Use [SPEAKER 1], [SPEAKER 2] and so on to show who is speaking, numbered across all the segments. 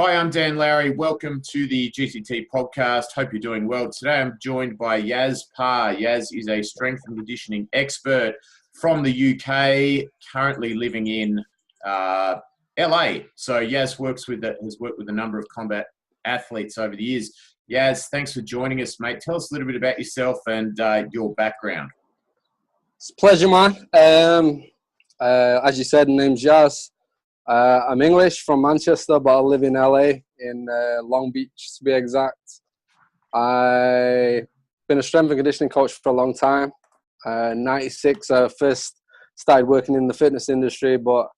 [SPEAKER 1] Hi, I'm Dan Lowry. Welcome to the GTT podcast. Hope you're doing well. Today I'm joined by Yas Parr. Yas is a strength and conditioning expert from the UK, currently living in LA. So Yas has worked with a number of combat athletes over the years. Yas, thanks for joining us, mate. Tell us a little bit about yourself and your background.
[SPEAKER 2] It's a pleasure, man. As you said, my name's Yas. I'm English from Manchester, but I live in LA, in Long Beach to be exact. I've been a strength and conditioning coach for a long time. 96, I first started working in the fitness industry, but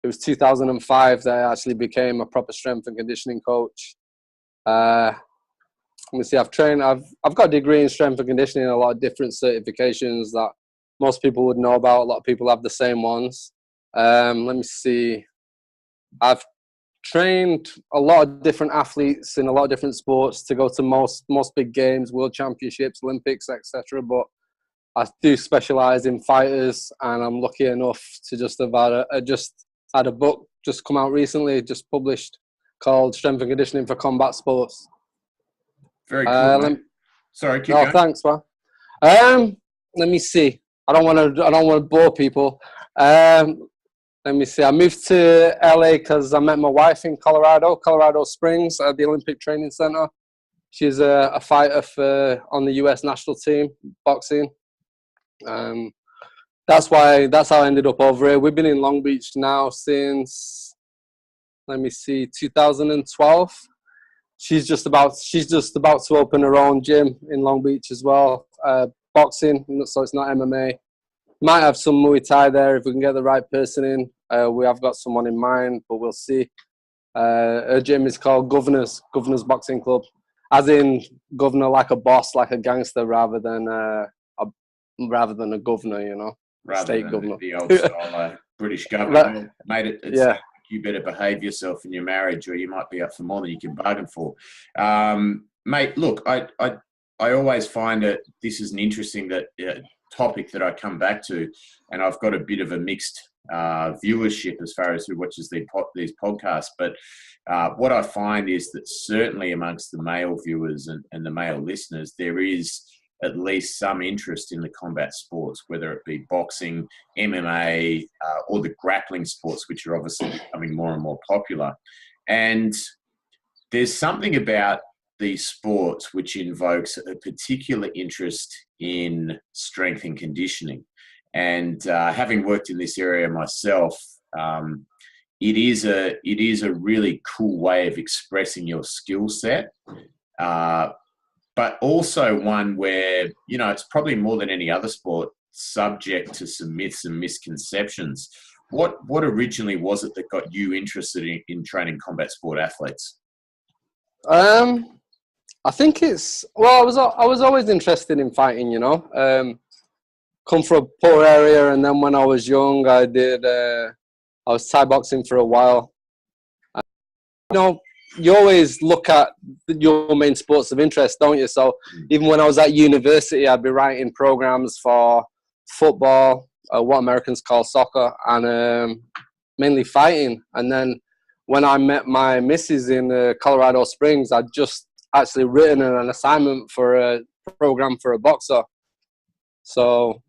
[SPEAKER 2] it was 2005 that I actually became a proper strength and conditioning coach. Let me see, I've got a degree in strength and conditioning, a lot of different certifications that most people would know about. A lot of people have the same ones. Let me see. I've trained a lot of different athletes in a lot of different sports to go to most big games, world championships, Olympics, etc. But I do specialize in fighters, and I'm lucky enough to just have had a book just come out recently, just published, called Strength and Conditioning for Combat Sports.
[SPEAKER 1] Very cool. Sorry, keep going.
[SPEAKER 2] Thanks, man. Let me see. I don't want to bore people. Let me see. I moved to LA because I met my wife in Colorado Springs at the Olympic Training Center. She's a fighter on the US national team, boxing. That's how I ended up over here. We've been in Long Beach now since, 2012. She's just about to open her own gym in Long Beach as well. Boxing, so it's not MMA. Might have some Muay Thai there if we can get the right person in. We have got someone in mind, but we'll see. Her gym is called Governor's Boxing Club, as in governor, like a boss, like a gangster, rather than a governor, you know, state governor.
[SPEAKER 1] The old style British government. Mate, it's you better behave yourself in your marriage, or you might be up for more than you can bargain for. Mate, look, I always find this is an interesting topic that I come back to, and I've got a bit of a mixed viewership as far as who watches these podcasts. But what I find is that certainly amongst the male viewers and the male listeners, there is at least some interest in the combat sports, whether it be boxing, MMA, or the grappling sports, which are obviously becoming more and more popular. And there's something about these sports which invokes a particular interest in strength and conditioning. And having worked in this area myself, it is a really cool way of expressing your skill set, but also one where, you know, it's probably more than any other sport subject to some myths and misconceptions. What originally was it that got you interested in training combat sport athletes?
[SPEAKER 2] I think I was always interested in fighting, you know. Come from a poor area, and then when I was young, I was Thai boxing for a while. You know, you always look at your main sports of interest, don't you? So even when I was at university, I'd be writing programs for football, what Americans call soccer, and mainly fighting. And then when I met my missus in Colorado Springs, I'd just actually written an assignment for a program for a boxer. So,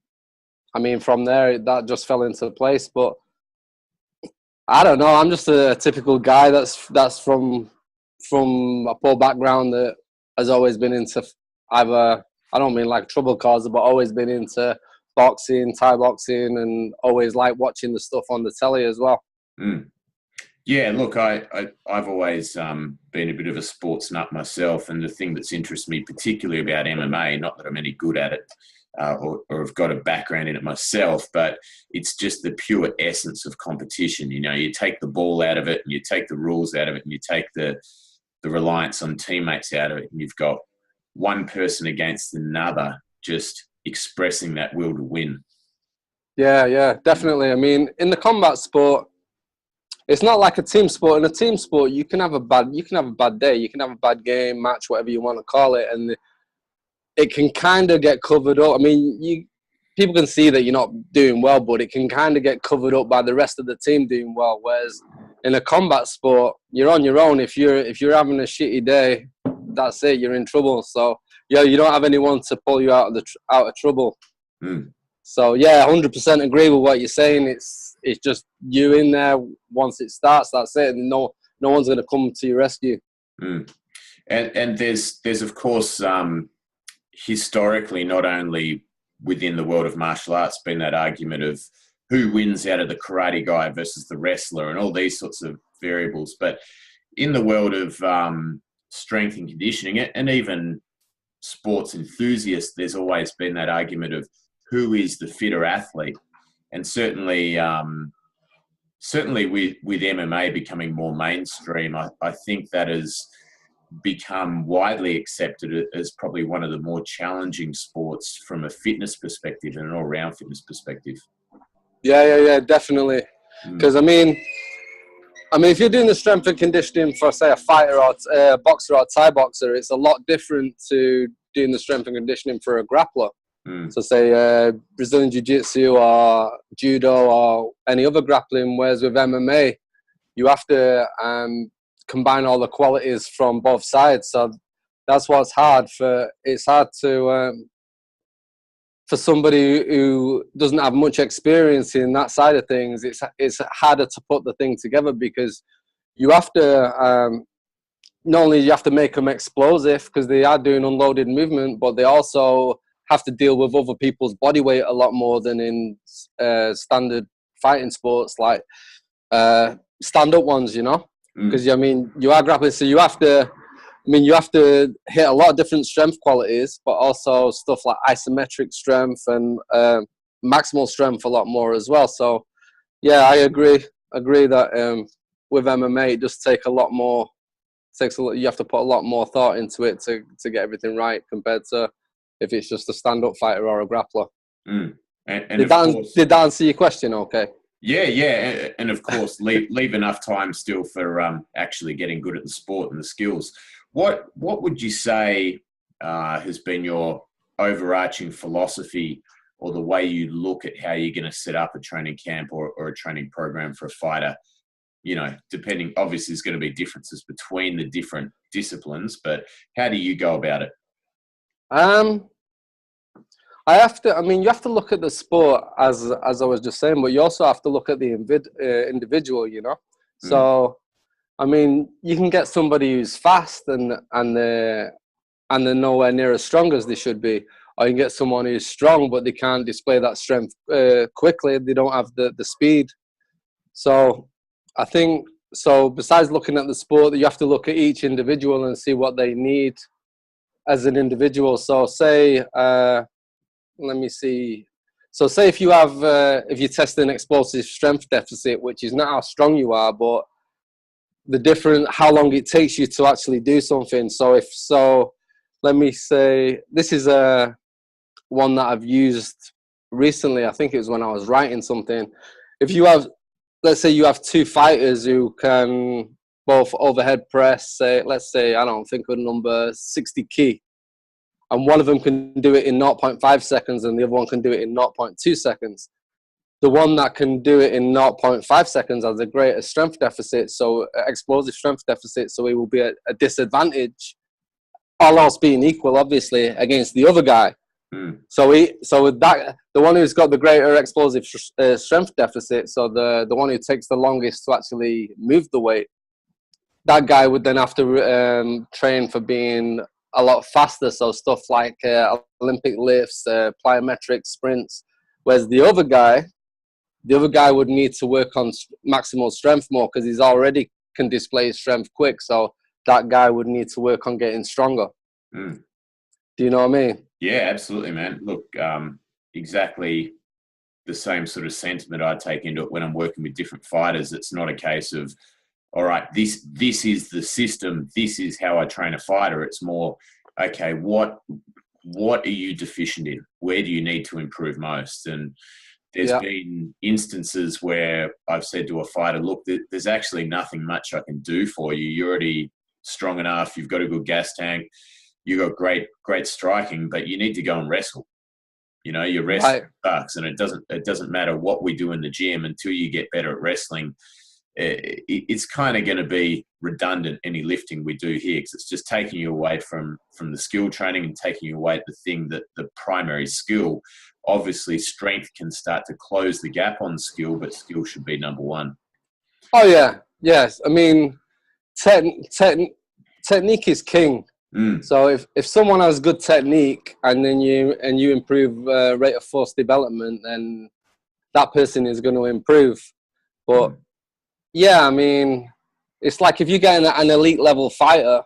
[SPEAKER 2] I mean, from there, that just fell into place. But I don't know. I'm just a typical guy that's from a poor background that has always been into either, I don't mean like trouble causer, but always been into boxing, Thai boxing, and always like watching the stuff on the telly as well.
[SPEAKER 1] Mm. Yeah, look, I've always been a bit of a sports nut myself, and the thing that's interested me particularly about MMA, not that I'm any good at it or have got a background in it myself, but it's just the pure essence of competition. You know, you take the ball out of it, and you take the rules out of it, and you take the reliance on teammates out of it, and you've got one person against another just expressing that will to win. Yeah,
[SPEAKER 2] definitely. I mean, in the combat sport, it's not like a team sport. In a team sport, you can have a bad day, you can have a bad game, match, whatever you want to call it, and it can kind of get covered up. I mean, people can see that you're not doing well, but it can kind of get covered up by the rest of the team doing well. Whereas in a combat sport, you're on your own. If you're having a shitty day, that's it. You're in trouble. So yeah, you don't have anyone to pull you out of trouble. So yeah, 100% agree with what you're saying. It's just you in there. Once it starts, that's it. And no one's going to come to your rescue.
[SPEAKER 1] And there's of course historically, not only within the world of martial arts, been that argument of who wins out of the karate guy versus the wrestler and all these sorts of variables. But in the world of strength and conditioning, and even sports enthusiasts, there's always been that argument of who is the fitter athlete. And certainly with MMA becoming more mainstream, I think that has become widely accepted as probably one of the more challenging sports from a fitness perspective and an all-round fitness perspective.
[SPEAKER 2] Yeah, definitely. Because I mean, if you're doing the strength and conditioning for, say, a fighter or a boxer or a Thai boxer, it's a lot different to doing the strength and conditioning for a grappler. So, say, Brazilian Jiu-Jitsu or Judo or any other grappling. Whereas with MMA, you have to combine all the qualities from both sides. So that's what's hard for. It's hard to. For somebody who doesn't have much experience in that side of things, it's harder to put the thing together because you have to, not only you have to make them explosive because they are doing unloaded movement, but they also have to deal with other people's body weight a lot more than in standard fighting sports like stand-up ones, you know? Because, I mean, you are grappling, so you have to... you have to hit a lot of different strength qualities, but also stuff like isometric strength and maximal strength a lot more as well. So, yeah, I agree that with MMA, it does take a lot more. You have to put a lot more thought into it to get everything right compared to if it's just a stand-up fighter or a grappler.
[SPEAKER 1] And
[SPEAKER 2] did that answer your question? Okay.
[SPEAKER 1] Yeah, and of course, leave enough time still for actually getting good at the sport and the skills. What would you say has been your overarching philosophy or the way you look at how you're going to set up a training camp or a training program for a fighter? You know, depending, obviously there's going to be differences between the different disciplines, but how do you go about it? You have to look at the sport as I was just saying, but you also have to look at the individual, you know? So, I mean, you can get somebody who's fast and they're nowhere near as strong as they should be. Or you can get someone who's strong, but they can't display that strength quickly. They don't have the speed. So I think, besides looking at the sport, you have to look at each individual and see what they need as an individual. So say, let me see. So say if you test an explosive strength deficit, which is not how strong you are, but how long it takes you to actually do something. So let me say, this is one that I've used recently. I think it was when I was writing something. Let's say you have two fighters who can both overhead press, let's say, I don't think of number 60 key. And one of them can do it in 0.5 seconds and the other one can do it in 0.2 seconds. The one that can do it in 0.5 seconds has a greater strength deficit, so explosive strength deficit, so he will be at a disadvantage, all else being equal, obviously, against the other guy. So with that, the one who's got the greater explosive strength deficit, so the one who takes the longest to actually move the weight, that guy would then have to train for being a lot faster, so stuff like Olympic lifts, plyometric sprints, whereas the other guy would need to work on maximal strength more because he's already can display his strength quick, so that guy would need to work on getting stronger. Do you know what I mean? Yeah, absolutely, man. Look, exactly the same sort of sentiment I take into it when I'm working with different fighters. It's not a case of, all right, this is the system, this is how I train a fighter. It's more, okay, what are you deficient in? Where do you need to improve most? And there's been instances where I've said to a fighter, look, there's actually nothing much I can do for you. You're already strong enough. You've got a good gas tank. You've got great striking, but you need to go and wrestle. You know, your wrestling sucks, and it doesn't matter what we do in the gym until you get better at wrestling. it's kind of going to be redundant, any lifting we do here, because it's just taking you away from the skill training and taking you away the thing that the primary skill. Obviously, strength can start to close the gap on skill, but skill should be number one.
[SPEAKER 2] Oh, yeah. Yes. I mean, technique is king. So if someone has good technique and then you improve rate of force development, then that person is going to improve. But yeah, I mean, it's like if you get an elite level fighter,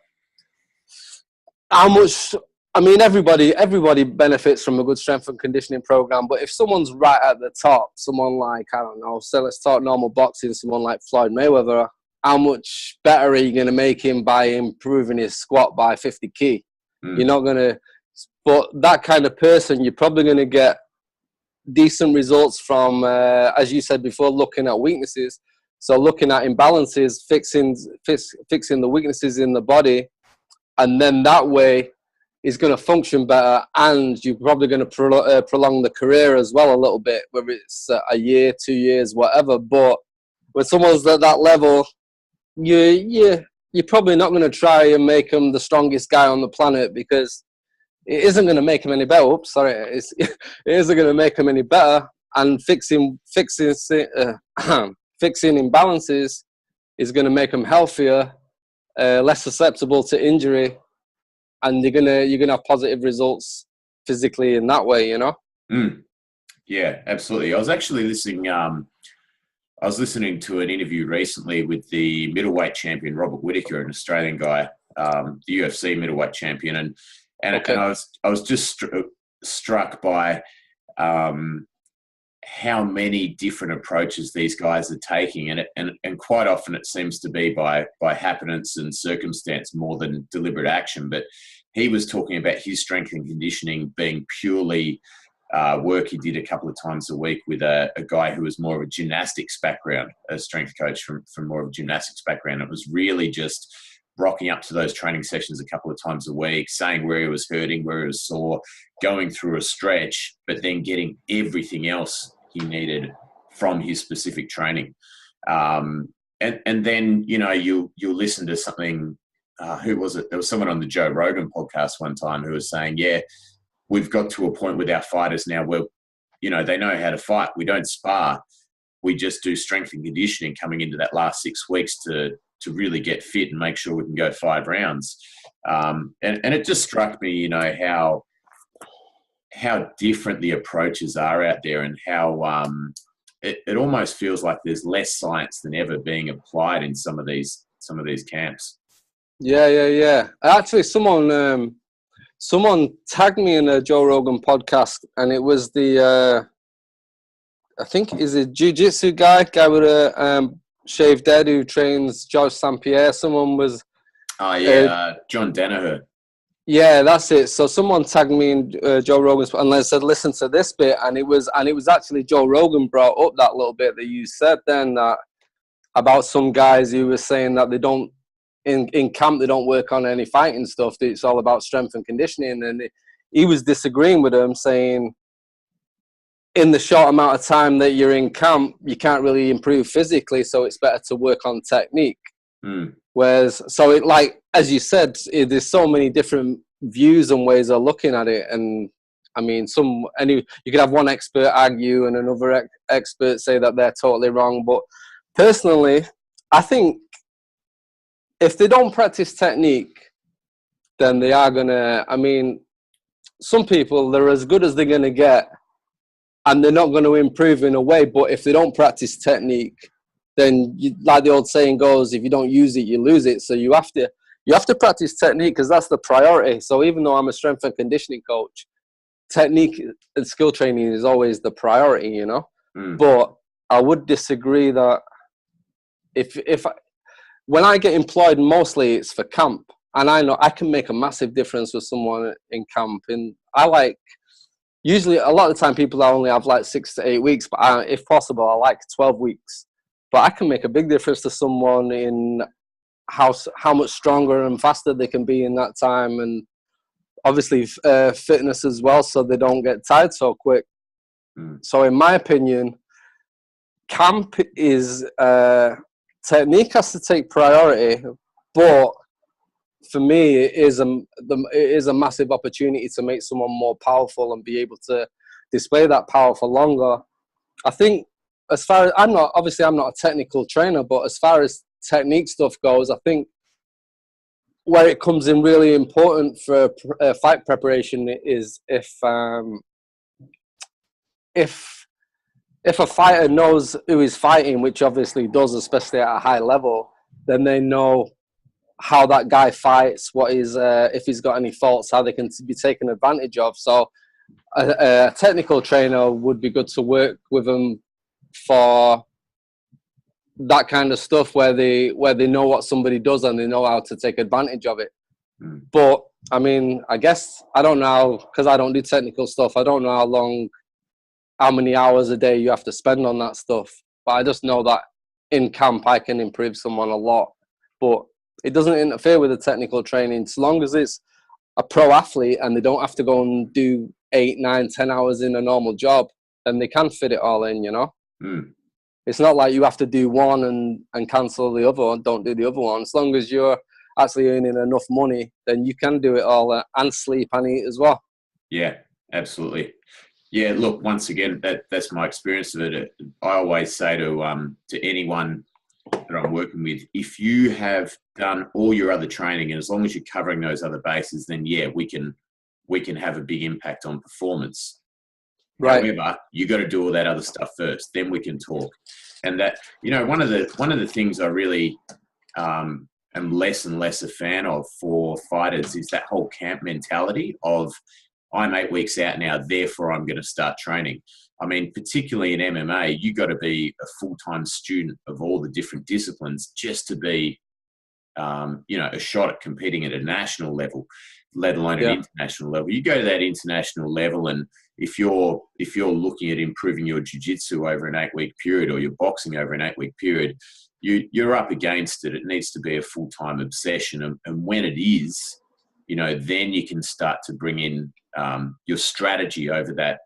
[SPEAKER 2] how much? I mean, everybody benefits from a good strength and conditioning program. But if someone's right at the top, someone like, I don't know, so let's talk normal boxing, someone like Floyd Mayweather, how much better are you going to make him by improving his squat by 50 key? You're not going to. But that kind of person, you're probably going to get decent results from, as you said before, looking at weaknesses. So looking at imbalances, fixing the weaknesses in the body, and then that way is going to function better, and you're probably going to prolong the career as well a little bit, whether it's a year, 2 years, whatever. But when someone's at that level, you're probably not going to try and make them the strongest guy on the planet, because it isn't going to make him any better. Oops, sorry, it isn't going to make him any better. And fixing imbalances is going to make them healthier, less susceptible to injury, and you're gonna have positive results physically in that way, you know.
[SPEAKER 1] Yeah, absolutely. I was actually listening. I was listening to an interview recently with the middleweight champion Robert Whittaker, an Australian guy, the UFC middleweight champion, and I was just struck by how many different approaches these guys are taking, and quite often it seems to be by happenance and circumstance more than deliberate action. But he was talking about his strength and conditioning being purely work he did a couple of times a week with a guy who was more of a gymnastics background, a strength coach from more of a gymnastics background. It was really just rocking up to those training sessions a couple of times a week, saying where he was hurting, where he was sore, going through a stretch, but then getting everything else he needed from his specific training. And then, you know, you'll listen to something, who was it? There was someone on the Joe Rogan podcast one time who was saying, yeah, we've got to a point with our fighters now where, you know, they know how to fight. We don't spar. We just do strength and conditioning coming into that last 6 weeks to really get fit and make sure we can go 5 rounds. And it just struck me, you know, how different the approaches are out there, and how it almost feels like there's less science than ever being applied in some of these camps.
[SPEAKER 2] Yeah. Actually, someone tagged me in a Joe Rogan podcast, and it was the I think is a jiu-jitsu guy with a shaved head who trains George St. Pierre. Someone was
[SPEAKER 1] John Danaher.
[SPEAKER 2] Yeah, that's it. So someone tagged me in Joe Rogan's, and they said, listen to this bit, and it was actually Joe Rogan brought up that little bit that you said then, that about some guys who were saying that they don't in camp, they don't work on any fighting stuff. It's all about strength and conditioning, and he was disagreeing with them, saying in the short amount of time that you're in camp, you can't really improve physically, so it's better to work on technique. Whereas, so it, like, as you said, there's so many different views and ways of looking at it. And I mean, you could have one expert argue and another expert say that they're totally wrong. But personally, I think if they don't practice technique, then they are going to, I mean, some people, they're as good as they're going to get, and they're not going to improve in a way. But if they don't practice technique, then like the old saying goes, if you don't use it, you lose it. So you have to practice technique, because that's the priority. So even though I'm a strength and conditioning coach, technique and skill training is always the priority, you know. But I would disagree that when I get employed, mostly it's for camp, and I know I can make a massive difference with someone in camp. And usually a lot of the time people only have like 6 to 8 weeks, but if possible, I like 12 weeks. But I can make a big difference to someone in how much stronger and faster they can be in that time, and obviously fitness as well, so they don't get tired so quick. So in my opinion, camp is technique has to take priority, but for me, it is a massive opportunity to make someone more powerful and be able to display that power for longer. I think, as far as I'm not a technical trainer, but as far as technique stuff goes, I think where it comes in really important for fight preparation is if a fighter knows who he's fighting, which obviously does, especially at a high level, then they know how that guy fights, what is if he's got any faults, how they can be taken advantage of. So a technical trainer would be good to work with them for that kind of stuff, where they know what somebody does and they know how to take advantage of it. But I mean, I guess I don't know, because I don't do technical stuff. I don't know how many hours a day you have to spend on that stuff. But I just know that in camp I can improve someone a lot. But it doesn't interfere with the technical training. As long as it's a pro athlete and they don't have to go and do 8, 9, 10 hours in a normal job, then they can fit it all in, you know? It's not like you have to do one and cancel the other, don't do the other one. As long as you're actually earning enough money, then you can do it all and sleep and eat as well.
[SPEAKER 1] Yeah, absolutely. Yeah, look, once again, that's my experience of it. I always say to anyone that I'm working with, if you have done all your other training and as long as you're covering those other bases, then yeah, we can have a big impact on performance. Right. However, you got to do all that other stuff first, then we can talk. And that, you know, one of the things I really am less and less a fan of for fighters is that whole camp mentality of, I'm 8 weeks out now, therefore I'm going to start training. I mean, particularly in MMA, you got to be a full-time student of all the different disciplines just to be, a shot at competing at a national level, let alone an international level. You go to that international level, and if you're looking at improving your jiu-jitsu over an 8-week period or your boxing over an 8-week period, you're up against it. It needs to be a full-time obsession. And when it is, you know, then you can start to bring in your strategy over that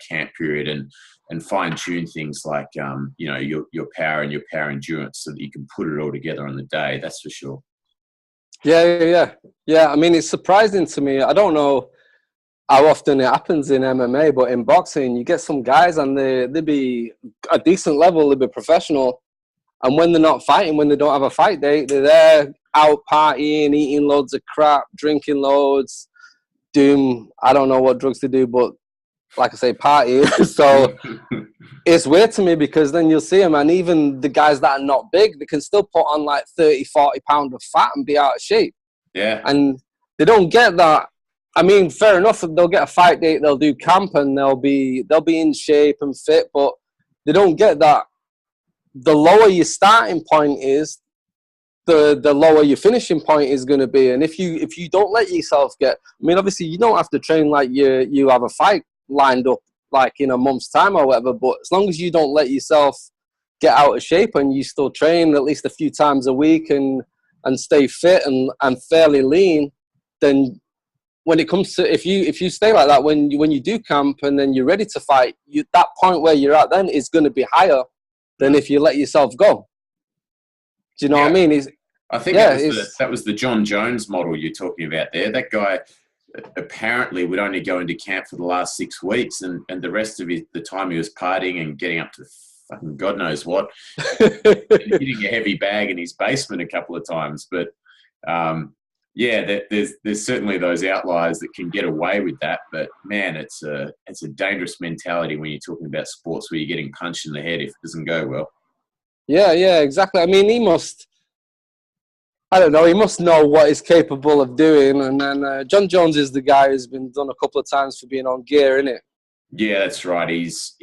[SPEAKER 1] camp period and fine-tune things like, your power and your power endurance so that you can put it all together on the day. That's for sure.
[SPEAKER 2] Yeah. I mean, it's surprising to me. I don't know how often it happens in MMA, but in boxing, you get some guys and they be a decent level, they be professional. And when they're not fighting, when they don't have a fight day, they're there out partying, eating loads of crap, drinking loads, doing, I don't know what drugs they do, but like I say, partying. So it's weird to me because then you'll see them, and even the guys that are not big, they can still put on like 30, 40 pounds of fat and be out of shape. Yeah. And they don't get that. I mean, fair enough, they'll get a fight date, they'll do camp, and they'll be in shape and fit, but they don't get that. The lower your starting point is, the lower your finishing point is going to be. And if you don't let yourself get, I mean, obviously you don't have to train like you have a fight lined up like in a month's time or whatever, but as long as you don't let yourself get out of shape and you still train at least a few times a week and stay fit and fairly lean, then when it comes to, if you stay like that, when you do camp and then you're ready to fight, that point where you're at then is going to be higher than if you let yourself go. Do you know what I mean?
[SPEAKER 1] I think that was the John Jones model you're talking about there. That guy apparently would only go into camp for the last 6 weeks, and the rest of the time he was partying and getting up to fucking God knows what, and hitting a heavy bag in his basement a couple of times. But there's certainly those outliers that can get away with that. But man, it's a dangerous mentality when you're talking about sports where you're getting punched in the head if it doesn't go well. Yeah,
[SPEAKER 2] exactly. I mean, he must know what he's capable of doing. And then John Jones is the guy who's been done a couple of times for being on gear, isn't it?
[SPEAKER 1] Yeah, that's right. He's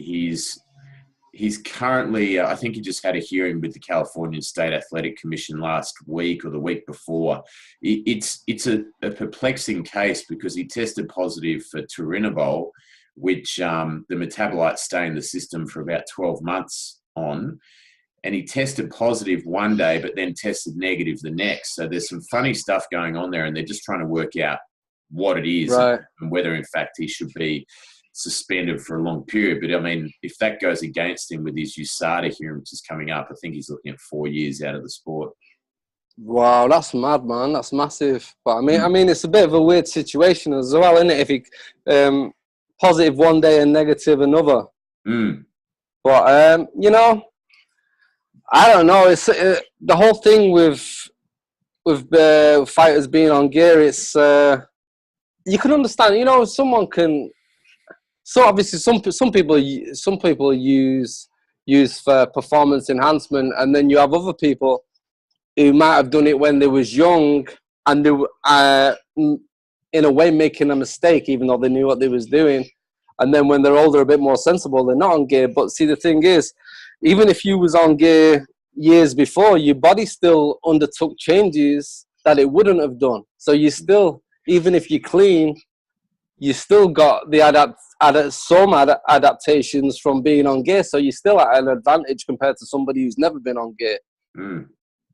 [SPEAKER 1] currently, I think he just had a hearing with the California State Athletic Commission last week or the week before. It's a perplexing case because he tested positive for turinabol, which the metabolites stay in the system for about 12 months on. And he tested positive one day, but then tested negative the next. So there's some funny stuff going on there, and they're just trying to work out what it is and whether, in fact, he should be suspended for a long period. But I mean, if that goes against him with his USADA hearing, which is coming up, I think he's looking at 4 years out of the sport.
[SPEAKER 2] Wow, that's mad, man. That's massive. But I mean, it's a bit of a weird situation as well, isn't it? If he positive one day and negative another. But you know, I don't know. It's the whole thing with fighters being on gear. It's you can understand. You know, someone can. So obviously, some people use for performance enhancement, and then you have other people who might have done it when they was young, and they were in a way making a mistake, even though they knew what they was doing. And then when they're older, a bit more sensible, they're not on gear. But see, the thing is, even if you was on gear years before, your body still undertook changes that it wouldn't have done. So you still, even if you're clean, you still got the some adaptations from being on gear. So you're still at an advantage compared to somebody who's never been on gear.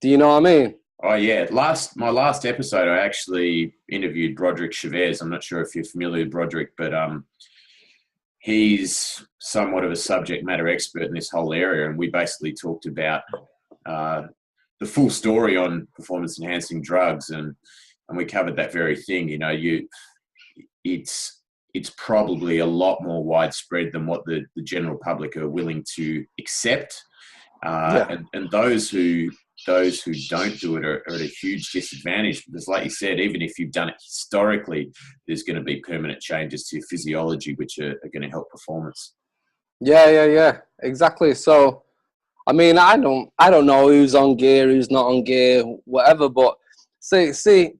[SPEAKER 2] Do you know what I mean?
[SPEAKER 1] Oh, yeah. My last episode, I actually interviewed Broderick Chavez. I'm not sure if you're familiar with Broderick, but he's somewhat of a subject matter expert in this whole area. And we basically talked about the full story on performance-enhancing drugs. And we covered that very thing. You know, it's probably a lot more widespread than what the general public are willing to accept. And those who don't do it are at a huge disadvantage, because like you said, even if you've done it historically, there's going to be permanent changes to your physiology which are going to help performance.
[SPEAKER 2] Yeah, exactly. So I mean, I don't know who's on gear, who's not on gear, whatever, but see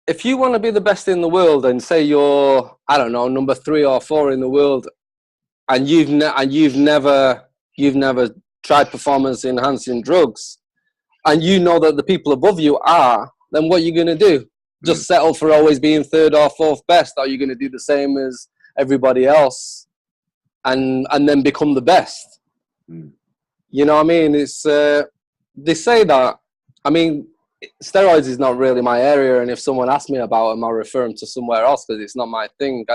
[SPEAKER 2] if you want to be the best in the world, and say you're, I don't know, number 3 or 4 in the world, and you've never tried performance enhancing drugs, and you know that the people above you are, then what are you going to do? Just settle for always being 3rd or 4th best? Or are you going to do the same as everybody else and then become the best? You know what I mean? It's they say that, I mean, steroids is not really my area, and if someone asks me about them, I'll refer them to somewhere else because it's not my thing.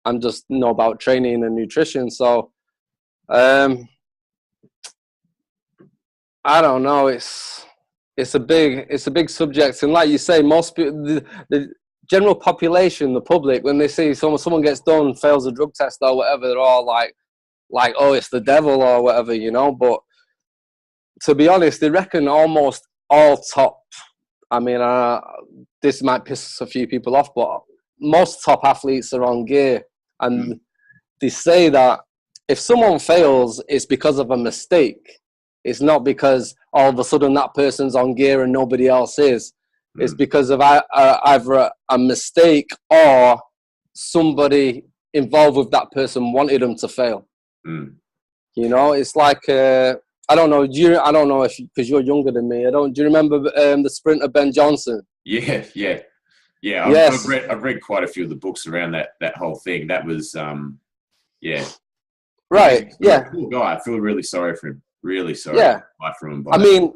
[SPEAKER 2] I'm just know about training and nutrition. So I don't know. It's a big subject, and like you say, most people, the general population, the public, when they see someone gets done, fails a drug test or whatever, they're all like, oh, it's the devil or whatever, you know. But to be honest, they reckon almost all top. I mean, this might piss a few people off, but most top athletes are on gear, and they say that if someone fails, it's because of a mistake. It's not because all of a sudden that person's on gear and nobody else is. It's because of either a mistake or somebody involved with that person wanted them to fail. You know, it's like I don't know. I don't know if because you're younger than me. Do you remember the sprinter Ben Johnson?
[SPEAKER 1] Yeah.
[SPEAKER 2] Yes.
[SPEAKER 1] I've read quite a few of the books around that whole thing. That was
[SPEAKER 2] right. Yeah.
[SPEAKER 1] Poor guy. I feel really sorry for him. Really sorry.
[SPEAKER 2] Yeah.
[SPEAKER 1] For him.
[SPEAKER 2] I mean,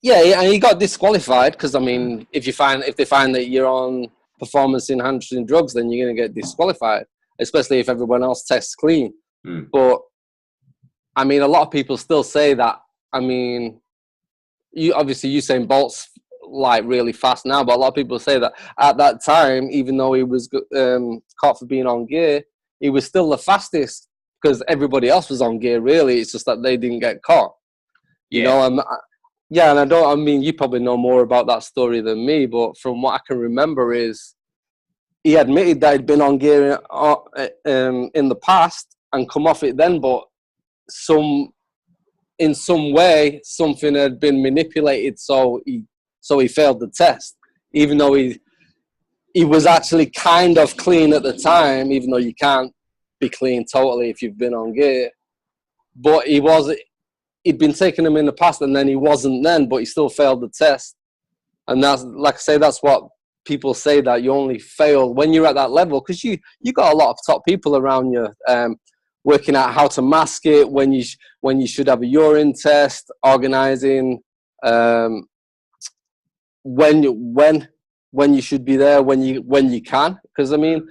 [SPEAKER 2] yeah, and he got disqualified because, I mean, if they find that you're on performance enhancing drugs, then you're going to get disqualified, especially if everyone else tests clean. But I mean, a lot of people still say that. I mean, Usain Bolt's like really fast now, but a lot of people say that at that time, even though he was caught for being on gear, he was still the fastest because everybody else was on gear. Really, it's just that they didn't get caught. You know, and I mean, you probably know more about that story than me, but from what I can remember is he admitted that he'd been on gear in the past and come off it then, but in some way something had been manipulated, so he failed the test, even though he was actually kind of clean at the time, even though you can't be clean totally if you've been on gear. But he'd been taking them in the past, and then he wasn't then, but he still failed the test. And that's, like I say, that's what people say, that you only fail when you're at that level, because you got a lot of top people around you working out how to mask it, when you should have a urine test, organizing when you should be there, when you can. Because I mean,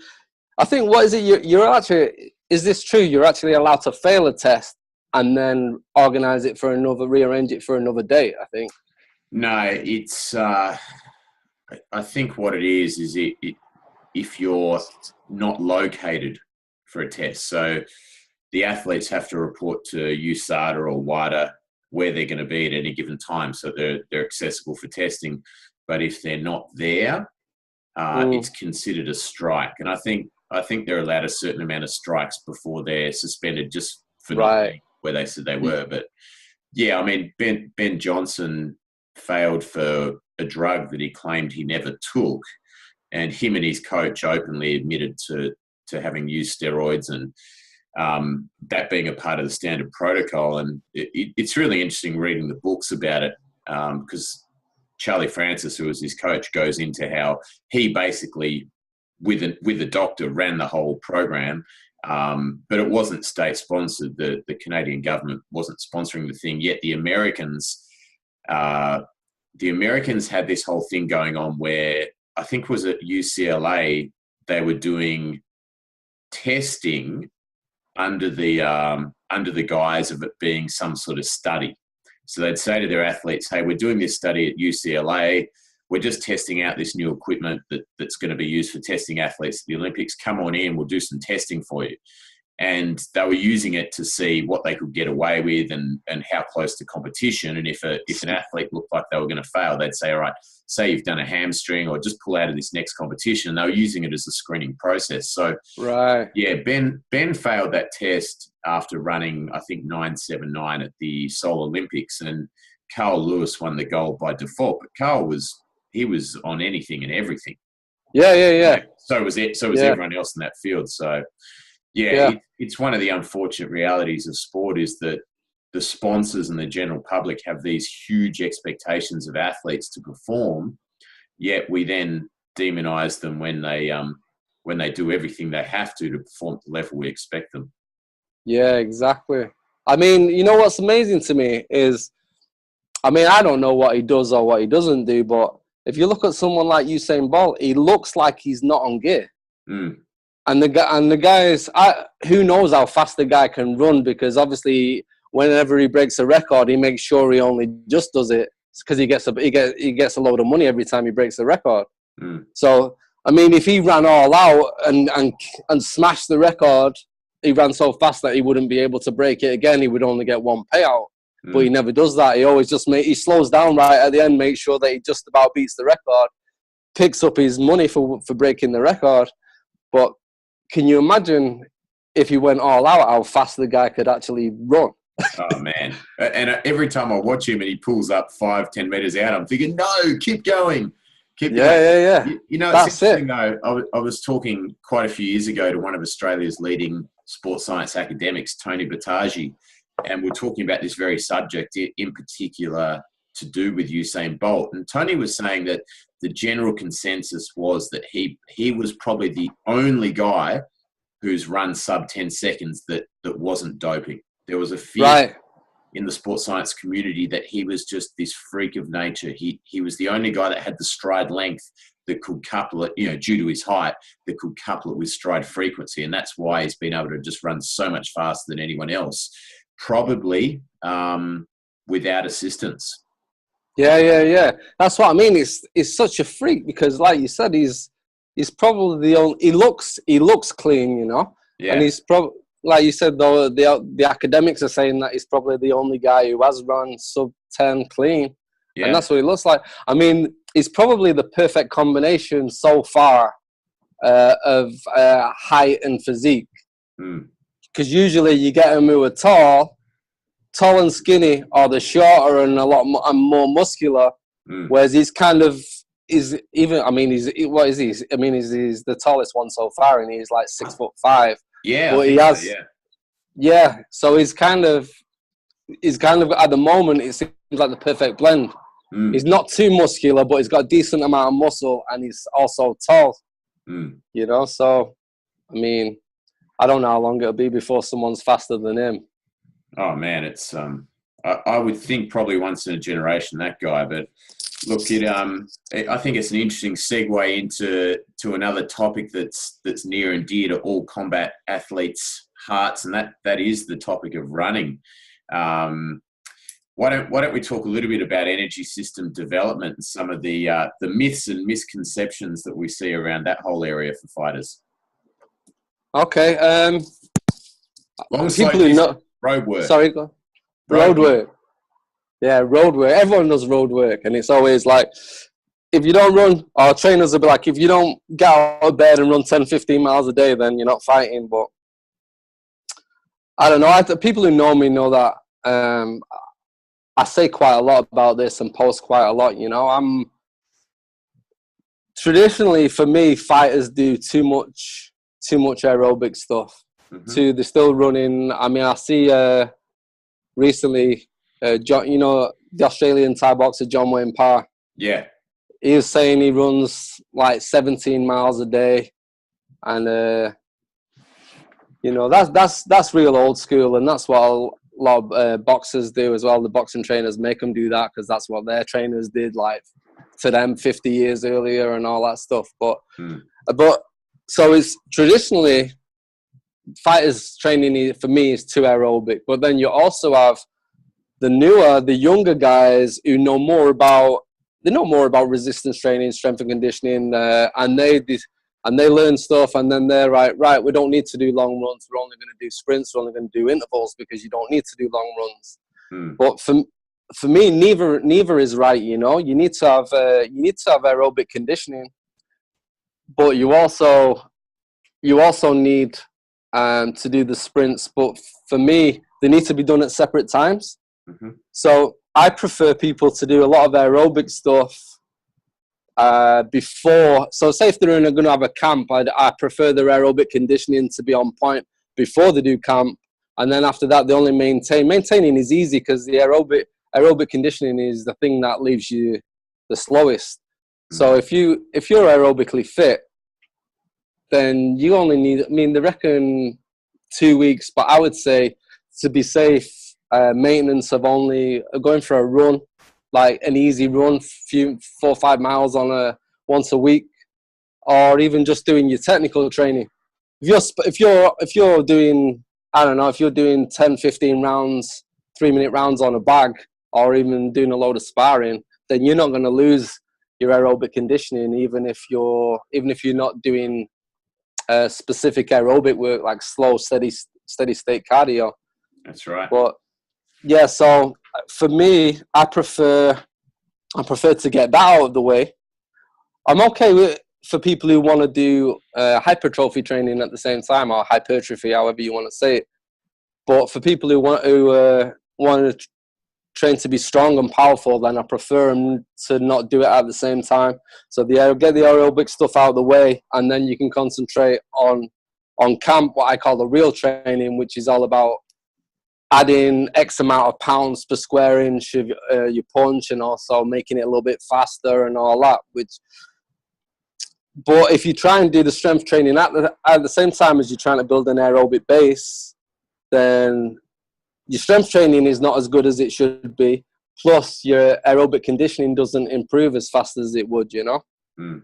[SPEAKER 2] I think, what is it? You're actually, is this true? You're actually allowed to fail a test and then rearrange it for another date, I think.
[SPEAKER 1] No, it's, I think what it is if you're not located for a test. So the athletes have to report to USADA or WADA where they're going to be at any given time, so they're accessible for testing. But if they're not there, it's considered a strike. And I think they're allowed a certain amount of strikes before they're suspended, just for not being where they said they were. But yeah, I mean, Ben Johnson failed for a drug that he claimed he never took, and him and his coach openly admitted to having used steroids, and that being a part of the standard protocol. And it's really interesting reading the books about it, because Charlie Francis, who was his coach, goes into how he basically, with the doctor, ran the whole program, but it wasn't state sponsored. The Canadian government wasn't sponsoring the thing, yet the Americans had this whole thing going on where, I think it was at UCLA, they were doing testing under the guise of it being some sort of study. So they'd say to their athletes, hey, we're doing this study at UCLA. We're just testing out this new equipment that's going to be used for testing athletes at the Olympics. Come on in, we'll do some testing for you. And they were using it to see what they could get away with and how close to competition. And if an athlete looked like they were going to fail, they'd say, all right, say you've done a hamstring, or just pull out of this next competition. And they were using it as a screening process. So, yeah, Ben failed that test after running, I think, 9.79 at the Seoul Olympics. And Carl Lewis won the gold by default. But Carl was on anything and everything.
[SPEAKER 2] Yeah.
[SPEAKER 1] So was everyone else in that field. So, yeah, it's one of the unfortunate realities of sport, is that the sponsors and the general public have these huge expectations of athletes to perform, yet we then demonize them when they do everything they have to perform at the level we expect them.
[SPEAKER 2] Yeah, exactly. I mean, you know what's amazing to me is, I mean, I don't know what he does or what he doesn't do, but if you look at someone like Usain Bolt, he looks like he's not on gear. And the guys, who knows how fast the guy can run, because obviously whenever he breaks a record, he makes sure he only just does it because he gets a load of money every time he breaks the record. So, I mean, if he ran all out and smashed the record, he ran so fast that he wouldn't be able to break it again. He would only get one payout. But he never does that. He always he slows down right at the end, makes sure that he just about beats the record, picks up his money for breaking the record. But can you imagine if he went all out, how fast the guy could actually run?
[SPEAKER 1] Oh, man. And every time I watch him and he pulls up 5-10 meters out, I'm thinking, no, keep going. Keep going.
[SPEAKER 2] Yeah.
[SPEAKER 1] You know, it's interesting, though. I was talking quite a few years ago to one of Australia's leading sports science academics, Tony Battaji, and we're talking about this very subject, in particular to do with Usain Bolt. And Tony was saying that the general consensus was that he was probably the only guy who's run sub 10 seconds that wasn't doping. There was a fear in the sports science community that he was just this freak of nature. He was the only guy that had the stride length that could couple it, due to his height, that could couple it with stride frequency. And that's why he's been able to just run so much faster than anyone else, probably without assistance.
[SPEAKER 2] Yeah. That's what I mean. He's such a freak because, like you said, he's probably the only. He looks clean,
[SPEAKER 1] Yeah.
[SPEAKER 2] And he's probably, like you said, though, the academics are saying that he's probably the only guy who has run sub 10 clean, and that's what he looks like. I mean, he's probably the perfect combination so far of height and physique. Because usually you get them who are tall and skinny, or the shorter and a lot more muscular. Whereas he's what is he? I mean, he's the tallest one so far, and he's like 6'5".
[SPEAKER 1] Yeah,
[SPEAKER 2] but he has. Yeah, so he's kind of at the moment, it seems like the perfect blend. He's not too muscular, but he's got a decent amount of muscle, and he's also tall. So I mean, I don't know how long it'll be before someone's faster than him.
[SPEAKER 1] Oh man, it's I would think probably once in a generation, that guy. But Look, I think it's an interesting segue into another topic that's near and dear to all combat athletes' hearts, and that is the topic of running. Why don't we talk a little bit about energy system development and some of the myths and misconceptions that we see around that whole area for fighters?
[SPEAKER 2] Okay.
[SPEAKER 1] People who know road work.
[SPEAKER 2] Sorry, go. Road work. Yeah, road work. Everyone does road work, and it's always like, if you don't run, our trainers will be like, if you don't get out of bed and run 10, 15 miles a day, then you're not fighting. But I don't know. People who know me know that I say quite a lot about this and post quite a lot. You know, traditionally, for me, fighters do too much aerobic stuff. Mm-hmm. They're still running. I mean, I see recently, John, you know, the Australian Thai boxer Yas Parr.
[SPEAKER 1] Yeah,
[SPEAKER 2] he was saying he runs like 17 miles a day, and you know, that's real old school, and that's what a lot of boxers do as well. The boxing trainers make them do that because that's what their trainers did, like, to them 50 years earlier and all that stuff. But so it's traditionally, fighters training for me is too aerobic. But then you also have the younger guys who know more about resistance training, strength and conditioning, and they learn stuff, and then they're right, we don't need to do long runs, we're only going to do sprints, we're only going to do intervals because you don't need to do long runs. But for me, neither is right. You know, you need to have aerobic conditioning, but you also need to do the sprints. But for me, they need to be done at separate times. Mm-hmm. So I prefer people to do a lot of aerobic stuff before. So say if they're going to have a camp, I prefer their aerobic conditioning to be on point before they do camp, and then after that they only maintain. Maintaining is easy because the aerobic conditioning is the thing that leaves you the slowest. Mm-hmm. So if you're aerobically fit, then you only need, I mean, they reckon 2 weeks, but I would say, to be safe, maintenance of only going for a run, like an easy run, 4 or 5 miles once a week, or even just doing your technical training. If you're doing, I don't know, if you're doing 10, 15 rounds, 3-minute rounds on a bag, or even doing a load of sparring, then you're not going to lose your aerobic conditioning, even if you're not doing specific aerobic work like slow, steady state cardio.
[SPEAKER 1] That's right.
[SPEAKER 2] But yeah, so for me, I prefer to get that out of the way. I'm okay with for people who want to do hypertrophy training at the same time, or hypertrophy, however you want to say it. But for people who want to train to be strong and powerful, then I prefer them to not do it at the same time. So get the aerobic stuff out of the way, and then you can concentrate on camp, what I call the real training, which is all about adding X amount of pounds per square inch of your punch, and also making it a little bit faster and all that. But if you try and do the strength training at the same time as you're trying to build an aerobic base, then your strength training is not as good as it should be. Plus, your aerobic conditioning doesn't improve as fast as it would, you know? Mm.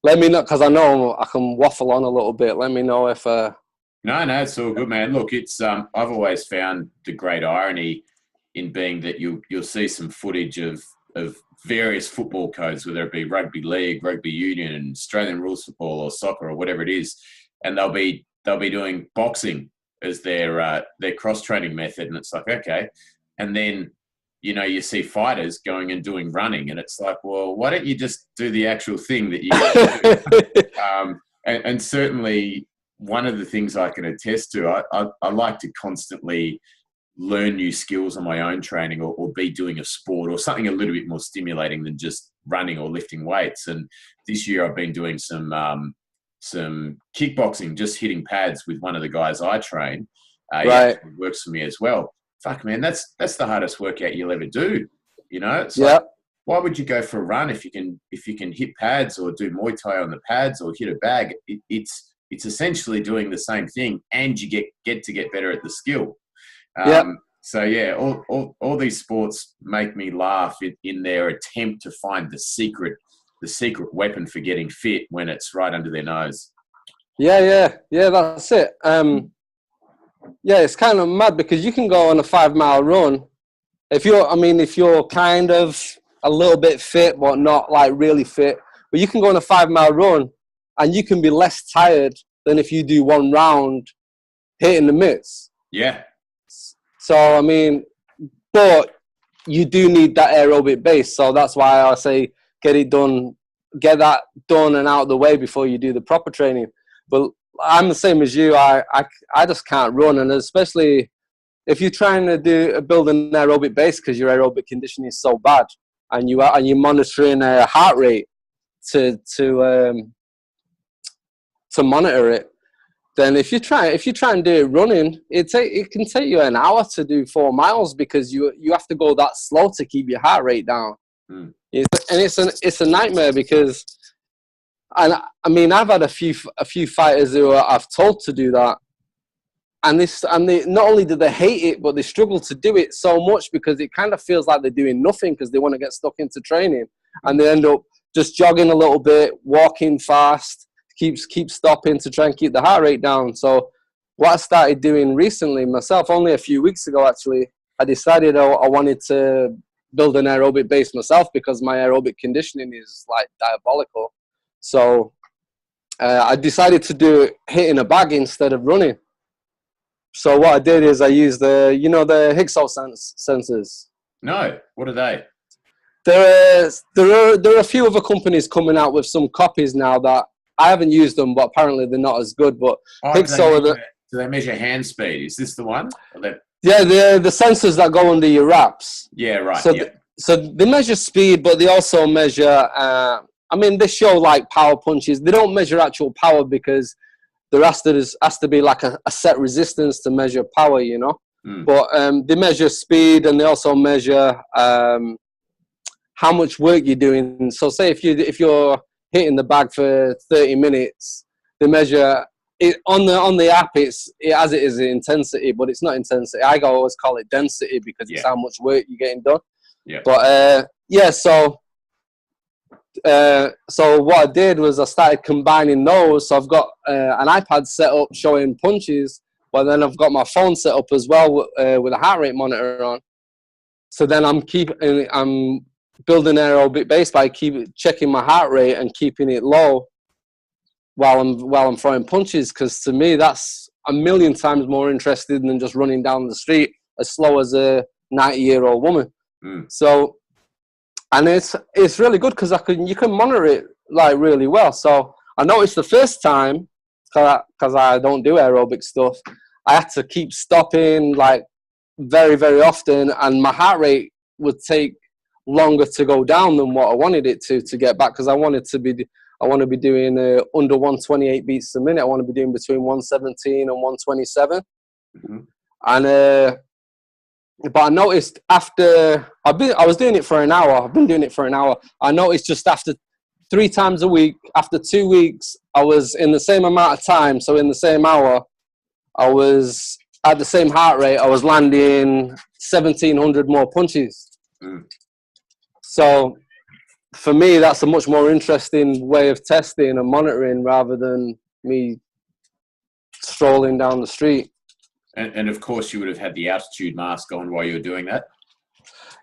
[SPEAKER 2] Let me know, because I know I can waffle on a little bit. Let me know if...
[SPEAKER 1] No, it's all good, man. Look, it's I've always found the great irony in being that you'll see some footage of various football codes, whether it be rugby league, rugby union, and Australian rules football or soccer or whatever it is, and they'll be doing boxing as their cross-training method, and it's like, okay. And then, you know, you see fighters going and doing running, and it's like, well, why don't you just do the actual thing that you do? And certainly one of the things I can attest to, I like to constantly learn new skills on my own training, or be doing a sport or something a little bit more stimulating than just running or lifting weights. And this year I've been doing some kickboxing, just hitting pads with one of the guys I train.
[SPEAKER 2] Right.
[SPEAKER 1] It works for me as well. Fuck, man, that's the hardest workout you'll ever do. You know, it's like, why would you go for a run if you can hit pads or do Muay Thai on the pads or hit a bag? It's essentially doing the same thing, and you get to get better at the skill. So yeah, all these sports make me laugh in their attempt to find the secret weapon for getting fit when it's right under their nose.
[SPEAKER 2] Yeah, that's it. Yeah, it's kind of mad because you can go on a 5-mile run. If you're kind of a little bit fit, but not like really fit, but you can go on a 5-mile run and you can be less tired than if you do one round hitting the mitts.
[SPEAKER 1] Yeah.
[SPEAKER 2] So, I mean, but you do need that aerobic base. So that's why I say get that done and out of the way before you do the proper training. But I'm the same as you. I just can't run, and especially if you're trying to build an aerobic base because your aerobic conditioning is so bad, and you're monitoring a heart rate to monitor it. Then if you try and do it running, it can take you an hour to do 4 miles because you have to go that slow to keep your heart rate down. And it's a nightmare because, and I mean, I've had a few fighters who I've told to do that, and they not only do they hate it, but they struggle to do it so much because it kind of feels like they're doing nothing because they want to get stuck into training, and they end up just jogging a little bit, walking fast, keep stopping to try and keep the heart rate down. So what I started doing recently myself, only a few weeks ago actually, I decided I wanted to build an aerobic base myself because my aerobic conditioning is like diabolical. So I decided to do it hitting a bag instead of running. So what I did is I used the Higso sensors.
[SPEAKER 1] No, what are they?
[SPEAKER 2] There are a few other companies coming out with some copies now that I haven't used them, but apparently they're not as good. But
[SPEAKER 1] do they measure hand speed? Is this the one?
[SPEAKER 2] Yeah, they're the sensors that go under your wraps.
[SPEAKER 1] Yeah, right.
[SPEAKER 2] So they measure speed, but they also measure. They show like power punches. They don't measure actual power because there has to be like a set resistance to measure power, you know. But they measure speed, and they also measure how much work you're doing. So say if you're hitting the bag for 30 minutes, they measure it on the app. It's as it is intensity, but it's not intensity. I always call it density because it's how much work you're getting done.
[SPEAKER 1] Yeah.
[SPEAKER 2] But so what I did was I started combining those. So I've got an iPad set up showing punches, but then I've got my phone set up as well with a heart rate monitor on. So then I'm building aerobic base by checking my heart rate and keeping it low while I'm throwing punches, because to me that's a million times more interesting than just running down the street as slow as a 90-year-old woman. So, and it's really good because you can monitor it like really well. So I noticed the first time, because I don't do aerobic stuff, I had to keep stopping like very, very often, and my heart rate would take longer to go down than what I wanted it to get back, because I want to be doing under 128 beats a minute. I want to be doing between 117 and 127. And but I noticed after I was doing it for an hour. I've been doing it for an hour. I noticed just after 3 times a week, after 2 weeks, I was in the same amount of time. So in the same hour, I was at the same heart rate. I was landing 1,700 more punches. So for me, that's a much more interesting way of testing and monitoring rather than me strolling down the street.
[SPEAKER 1] And of course, you would have had the altitude mask on while you were doing that.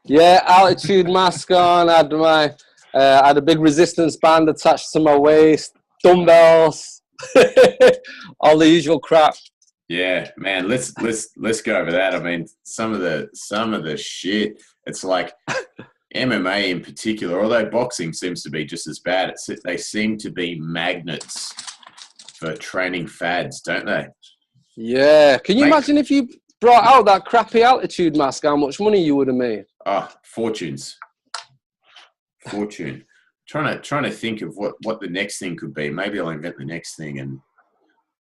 [SPEAKER 2] Yeah, altitude mask on. I had a big resistance band attached to my waist, dumbbells, all the usual crap.
[SPEAKER 1] Yeah, man. Let's go over that. I mean, some of the shit. It's like MMA in particular, although boxing seems to be just as bad. They seem to be magnets for training fads, don't they?
[SPEAKER 2] Yeah. Can you imagine if you brought out that crappy altitude mask, how much money you would have made?
[SPEAKER 1] Fortunes. Fortune. Trying to think of what the next thing could be. Maybe I'll invent the next thing and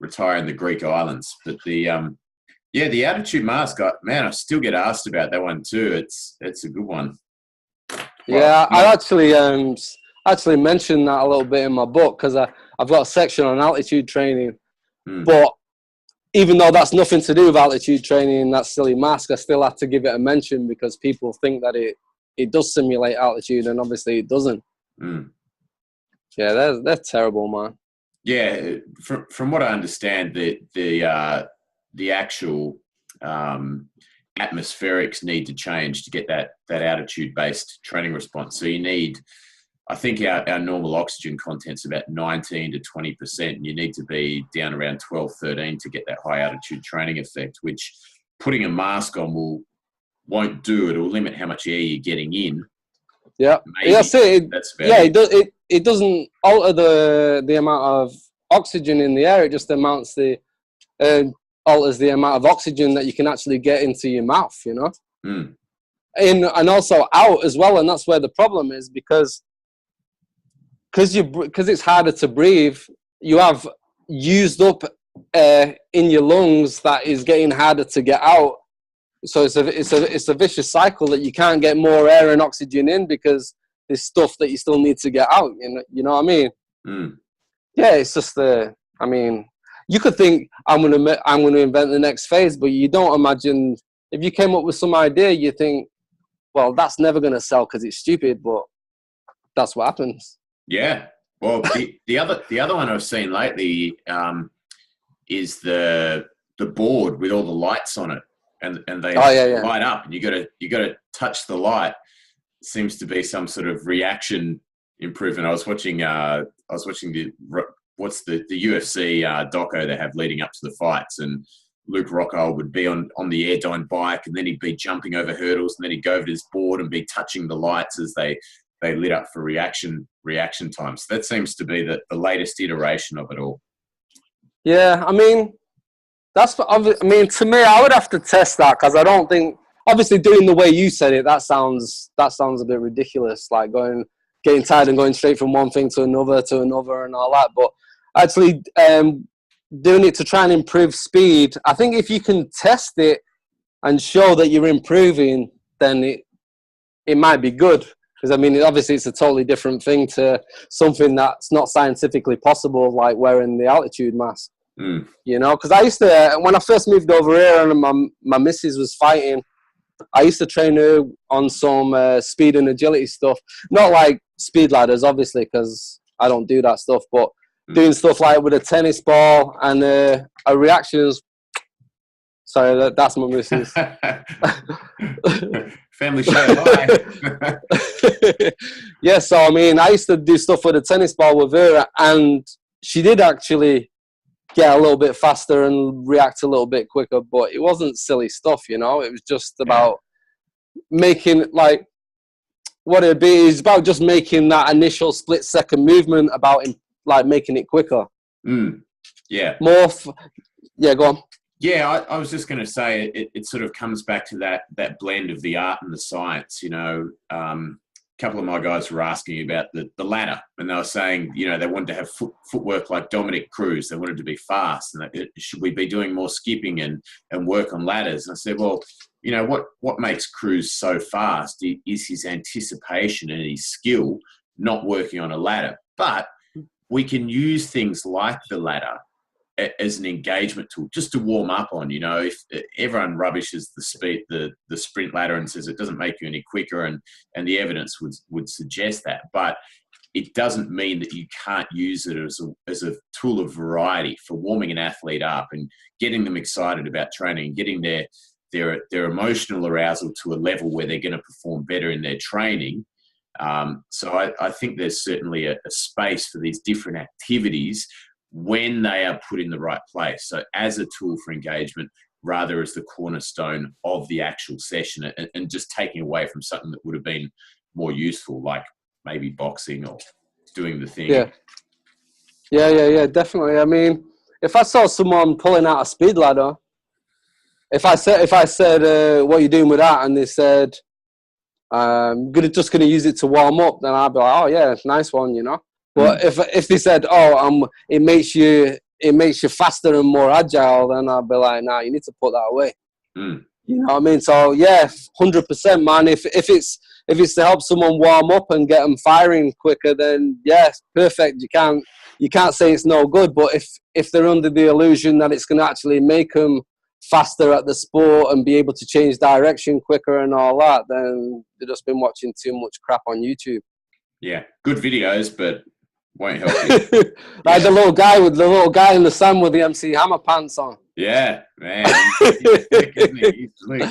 [SPEAKER 1] retire in the Greek islands. But the altitude mask, I still get asked about that one too. It's a good one.
[SPEAKER 2] Yeah, I actually mentioned that a little bit in my book because I've got a section on altitude training. But even though that's nothing to do with altitude training, that silly mask, I still have to give it a mention because people think that it does simulate altitude, and obviously it doesn't. Yeah, they're terrible, man.
[SPEAKER 1] Yeah, from what I understand, the actual atmospherics need to change to get that altitude-based training response. So you need, I think our normal oxygen content's about 19 to 20%, and you need to be down around 12, 13 to get that high altitude training effect, which putting a mask on won't do. It will limit how much air you're getting in.
[SPEAKER 2] Yeah,
[SPEAKER 1] maybe.
[SPEAKER 2] That's it. It doesn't alter the amount of oxygen in the air. It just alters the amount of oxygen that you can actually get into your mouth, you know? And also out as well, and that's where the problem is, because it's harder to breathe, you have used up air in your lungs that is getting harder to get out. So it's a vicious cycle that you can't get more air and oxygen in because there's stuff that you still need to get out. You know what I mean? Yeah, it's just I mean, you could think I'm gonna invent the next phase, but you don't imagine if you came up with some idea, you think, well, that's never gonna sell because it's stupid, but that's what happens.
[SPEAKER 1] Yeah. Well, the other one I've seen lately is the board with all the lights on it, and they light up, and you got to touch the light. It seems to be some sort of reaction improvement. I was watching the UFC doco they have leading up to the fights, and Luke Rockhold would be on the Airdyne bike, and then he'd be jumping over hurdles, and then he'd go over to his board and be touching the lights as they lit up for reaction time. So that seems to be the latest iteration of it all. Yeah,
[SPEAKER 2] I mean, to me, I would have to test that because I don't think, obviously doing the way you said it, that sounds a bit ridiculous, like getting tired and going straight from one thing to another and all that. But actually doing it to try and improve speed, I think if you can test it and show that you're improving, then it might be good. Because, I mean, obviously it's a totally different thing to something that's not scientifically possible, like wearing the altitude mask. You know, because I used to, when I first moved over here and my missus was fighting, I used to train her on some speed and agility stuff. Not like speed ladders, obviously, because I don't do that stuff, but doing stuff like with a tennis ball and a reactions. Sorry, that's my missus.
[SPEAKER 1] Family show. Hi.
[SPEAKER 2] Yeah, so I mean, I used to do stuff with a tennis ball with her, and she did actually get a little bit faster and react a little bit quicker, but it wasn't silly stuff, you know. It was just about making, like, what it'd be is about just making that initial split-second movement about, like, making it quicker.
[SPEAKER 1] Yeah.
[SPEAKER 2] Yeah, go on.
[SPEAKER 1] Yeah, I was just going to say it sort of comes back to that blend of the art and the science. You know, a couple of my guys were asking about the ladder, and they were saying, you know, they wanted to have footwork like Dominic Cruz. They wanted to be fast, and should we be doing more skipping and work on ladders? And I said, well, you know, what makes Cruz so fast is his anticipation and his skill, not working on a ladder. But we can use things like the ladder as an engagement tool just to warm up on. You know, if everyone rubbishes the sprint ladder and says it doesn't make you any quicker, and the evidence would suggest that, but it doesn't mean that you can't use it as a tool of variety for warming an athlete up and getting them excited about training and getting their emotional arousal to a level where they're going to perform better in their training. So I think there's certainly a space for these different activities when they are put in the right place. So as a tool for engagement, rather as the cornerstone of the actual session, and just taking away from something that would have been more useful, like maybe boxing or doing the thing.
[SPEAKER 2] Yeah, definitely. I mean, if I saw someone pulling out a speed ladder, if I said, what are you doing with that? And they said, just gonna use it to warm up, then I'd be like, oh yeah, nice one, you know. But if they said, it makes you faster and more agile, then I'd be like, nah, you need to put that away. You know what I mean? So yeah, 100%, man. If it's to help someone warm up and get them firing quicker, then yes, perfect. You you can't say it's no good. But if they're under the illusion that it's going to actually make them faster at the sport and be able to change direction quicker and all that, then they've just been watching too much crap on YouTube.
[SPEAKER 1] Yeah, good videos, but won't help you.
[SPEAKER 2] Like the little guy in the sun with the MC Hammer pants on.
[SPEAKER 1] Yeah, man. He's slick, isn't he? He's slick.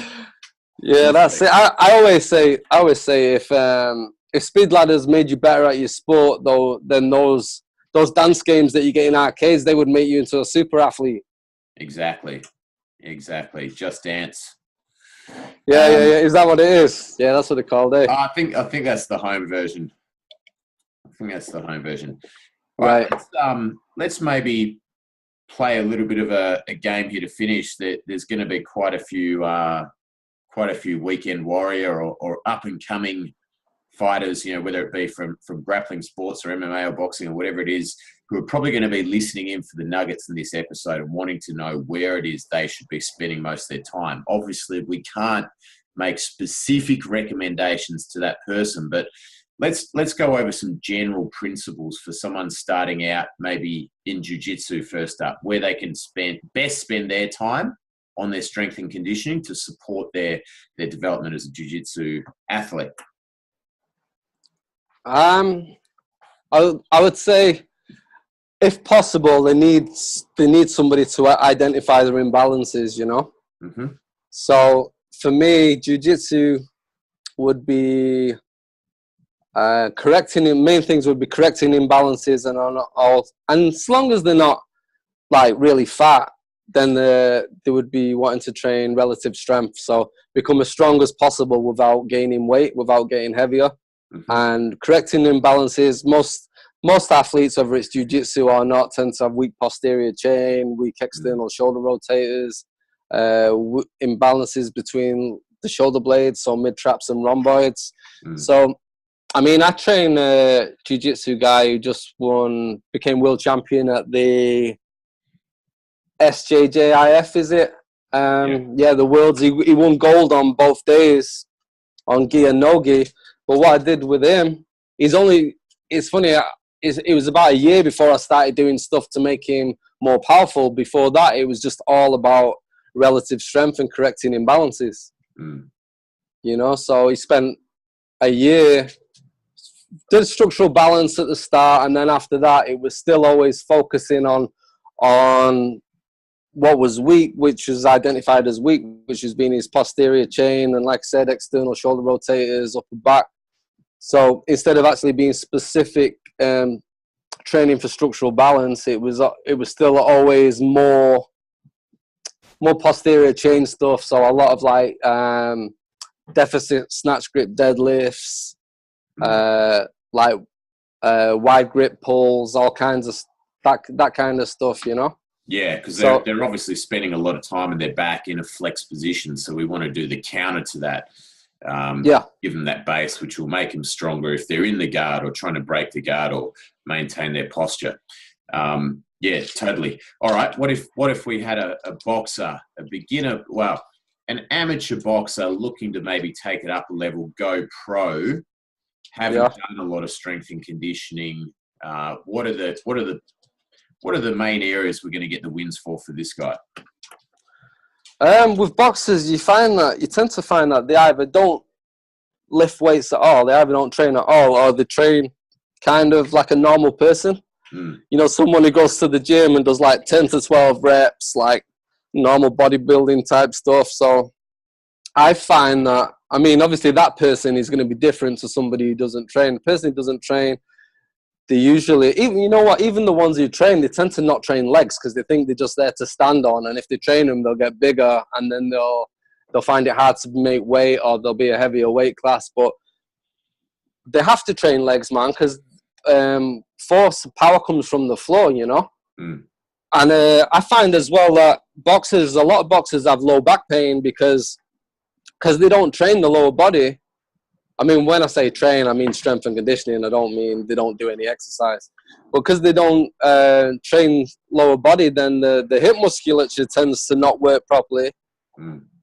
[SPEAKER 2] Yeah, that's it. I always say if speed ladders made you better at your sport, though, then those dance games that you get in arcades, they would make you into a super athlete.
[SPEAKER 1] Exactly. Just Dance.
[SPEAKER 2] Yeah. Is that what it is? Yeah, that's what they called it.
[SPEAKER 1] I think that's the home version.
[SPEAKER 2] Right.
[SPEAKER 1] Let's maybe play a little bit of a game here to finish. There's going to be quite a few weekend warrior or up and coming fighters, whether it be from grappling sports or MMA or boxing or whatever it is, who are probably going to be listening in for the nuggets in this episode and wanting to know where it is they should be spending most of their time. Obviously, we can't make specific recommendations to that person, but let's go over some general principles for someone starting out, maybe in jiu-jitsu first up, where they can best spend their time on their strength and conditioning to support their development as a jiu-jitsu athlete.
[SPEAKER 2] I would say, if possible, they need somebody to identify their imbalances,
[SPEAKER 1] Mm-hmm.
[SPEAKER 2] So for me, jiu-jitsu would be main things would be correcting imbalances and as long as they're not like really fat, then they would be wanting to train relative strength. So become as strong as possible without gaining weight, without getting heavier. Mm-hmm. And correcting imbalances, most athletes, whether it's jiu-jitsu or not, tend to have weak posterior chain, weak external shoulder rotators, imbalances between the shoulder blades, so mid-traps and rhomboids. So, I mean, I train a jiu-jitsu guy who just became world champion at the SJJIF, is it? Yeah, the Worlds. He won gold on both days, on gi and no gi. But what I did with him, it's funny, it was about a year before I started doing stuff to make him more powerful. Before that, it was just all about relative strength and correcting imbalances. So he spent a year, did structural balance at the start, and then after that, it was still always focusing on what was weak, which was identified as weak, which has been his posterior chain, and like I said, external shoulder rotators, upper back. So instead of actually being specific training for structural balance, it was still always more posterior chain stuff. So a lot of like deficit snatch grip deadlifts, like wide grip pulls, all kinds of that kind of stuff,
[SPEAKER 1] Yeah, because they're obviously spending a lot of time in their back in a flex position, so we want to do the counter to that. Give them that base, which will make them stronger if they're in the guard or trying to break the guard or maintain their posture. Yeah, totally. All right. What if we had a boxer, a beginner, an amateur boxer looking to maybe take it up a level, go pro, haven't done a lot of strength and conditioning? What are the main areas we're going to get the wins for this guy?
[SPEAKER 2] With boxers, you tend to find that they either don't lift weights at all, they either don't train at all, or they train kind of like a normal person. Someone who goes to the gym and does like 10 to 12 reps, like normal bodybuilding type stuff. So I find that, I mean, obviously that person is going to be different to somebody who doesn't train. The person who doesn't train, they usually, even the ones who train, they tend to not train legs because they think they're just there to stand on. And if they train them, they'll get bigger and then they'll find it hard to make weight, or they'll be a heavier weight class. But they have to train legs, man, because power comes from the floor, And I find as well that a lot of boxers have low back pain because they don't train the lower body. I mean, when I say train, I mean strength and conditioning. I don't mean they don't do any exercise. But because they don't train lower body, then the hip musculature tends to not work properly.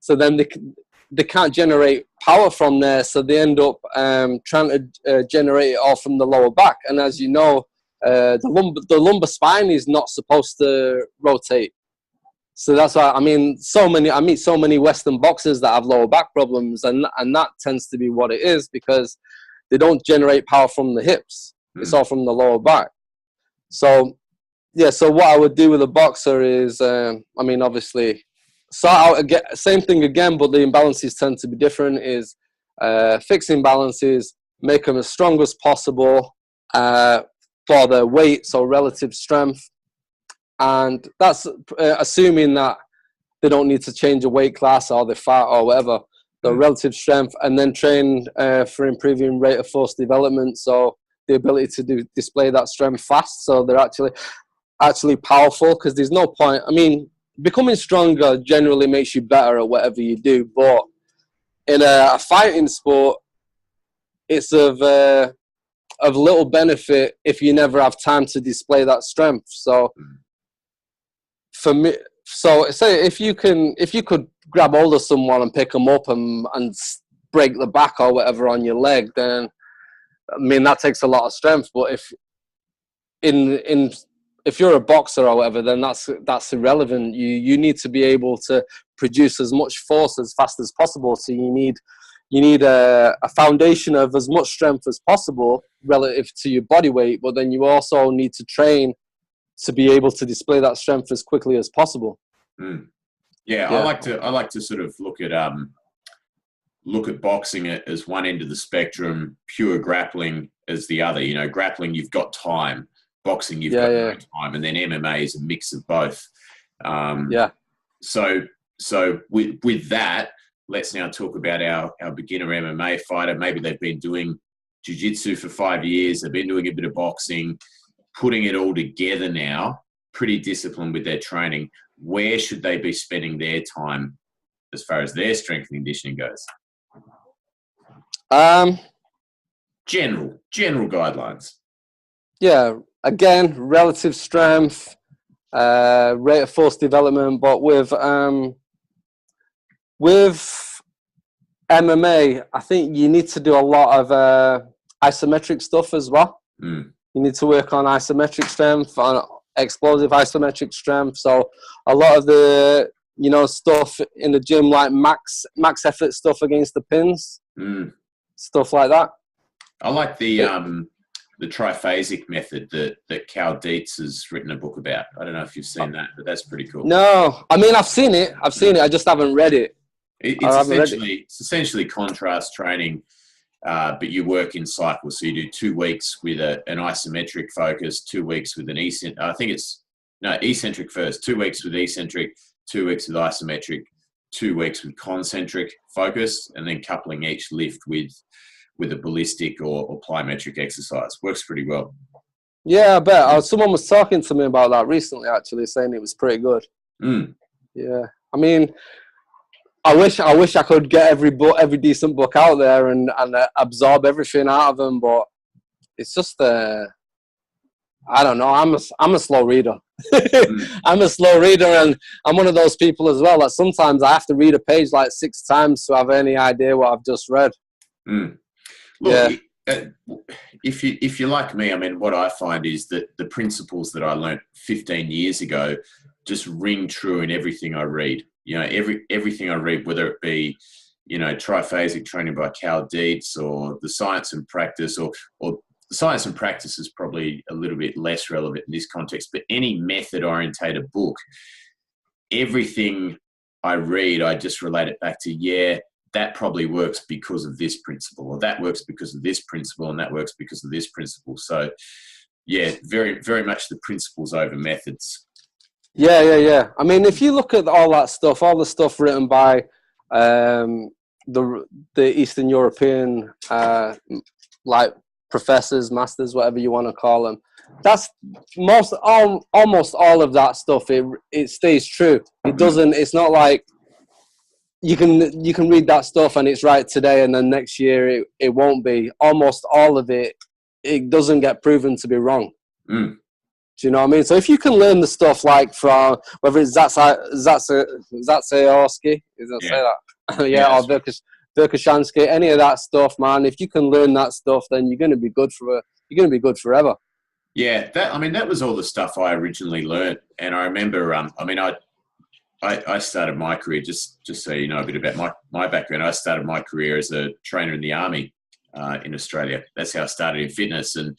[SPEAKER 2] So then they can't generate power from there. So they end up trying to generate it all from the lower back. And as you know, the lumbar spine is not supposed to rotate. So that's why I meet so many Western boxers that have lower back problems, and that tends to be what it is, because they don't generate power from the hips. It's all from the lower back. So yeah, so what I would do with a boxer is, obviously, start out again, same thing again, but the imbalances tend to be different. Is fix imbalances, make them as strong as possible for their weight, so relative strength. And that's assuming that they don't need to change a weight class or they're fat or whatever, the relative strength, and then train for improving rate of force development. So the ability to display that strength fast, so they're actually powerful, because there's no point. I mean, becoming stronger generally makes you better at whatever you do, but in a fighting sport, it's of little benefit if you never have time to display that strength. So for me, say if you could grab hold of someone and pick them up and break the back or whatever on your leg, then I mean that takes a lot of strength. But if you're a boxer or whatever, then that's irrelevant. You need to be able to produce as much force as fast as possible. So you need a foundation of as much strength as possible relative to your body weight, but then you also need to train to be able to display that strength as quickly as possible.
[SPEAKER 1] Yeah, I like to sort of look at boxing as one end of the spectrum, pure grappling as the other. You know, grappling, you've got time. Boxing, you've got no time. And then MMA is a mix of both. So with that, let's now talk about our beginner MMA fighter. Maybe they've been doing jiu-jitsu for 5 years. They've been doing a bit of boxing, putting it all together now, pretty disciplined with their training. Where should they be spending their time as far as their strength and conditioning goes? General guidelines. Yeah.
[SPEAKER 2] Again, relative strength, rate of force development, but with MMA, I think you need to do a lot of isometric stuff as well. You need to work on isometric strength, on explosive isometric strength. So a lot of the stuff in the gym, like max effort stuff against the pins, stuff like that.
[SPEAKER 1] I like the Triphasic Method that Cal Dietz has written a book about. I don't know if you've seen that, but that's pretty cool.
[SPEAKER 2] No, I mean, I've seen it. I just haven't read it.
[SPEAKER 1] It's essentially contrast training, but you work in cycles. So you do 2 weeks with an isometric focus, 2 weeks with an eccentric first, 2 weeks with eccentric, 2 weeks with isometric, 2 weeks with concentric focus, and then coupling each lift with a ballistic or plyometric exercise. Works pretty well.
[SPEAKER 2] Yeah, I bet. Someone was talking to me about that recently, actually, saying it was pretty good. Yeah. I mean, I wish I could get every decent book out there and absorb everything out of them, but it's just I don't know. I'm a slow reader. I'm a slow reader, and I'm one of those people as well that sometimes I have to read a page like 6 times to have any idea what I've just read.
[SPEAKER 1] Look, if you're like me, I mean, what I find is that the principles that I learned 15 years ago just ring true in everything I read. You know, everything I read, whether it be, Triphasic training by Cal Dietz or the Science and Practice, or the Science and Practice is probably a little bit less relevant in this context, but any method-orientated book, everything I read, I just relate it back to, that probably works because of this principle, or that works because of this principle, and that works because of this principle. So, very, very much the principles over methods.
[SPEAKER 2] Yeah. I mean, if you look at all that stuff, all the stuff written by the Eastern European, like professors, masters, whatever you want to call them, that's almost all of that stuff. It stays true. It doesn't. It's not like you can read that stuff and it's right today, and then next year it won't be. Almost all of it doesn't get proven to be wrong. Do you know what I mean? So if you can learn the stuff like from whether it's Zatsayorski, is that say that? Or Verkhoshansky, any of that stuff, man. If you can learn that stuff, then you're going to be good forever.
[SPEAKER 1] Yeah, that was all the stuff I originally learned, and I remember. I started my career, just so you know a bit about my background. I started my career as a trainer in the Army in Australia. That's how I started in fitness, and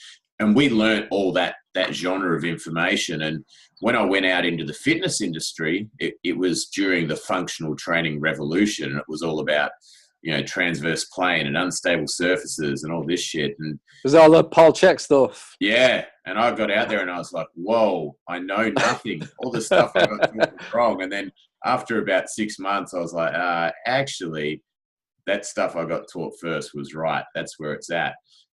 [SPEAKER 1] we learnt all that genre of information. And when I went out into the fitness industry, it was during the functional training revolution, and it was all about, you know, transverse plane and unstable surfaces and all this shit. And
[SPEAKER 2] it was all the Paul Chek stuff.
[SPEAKER 1] Yeah. And I got out there and I was like, whoa, I know nothing. All the stuff I got taught was wrong. And then after about 6 months, I was like, actually, that stuff I got taught first was right. That's where it's at.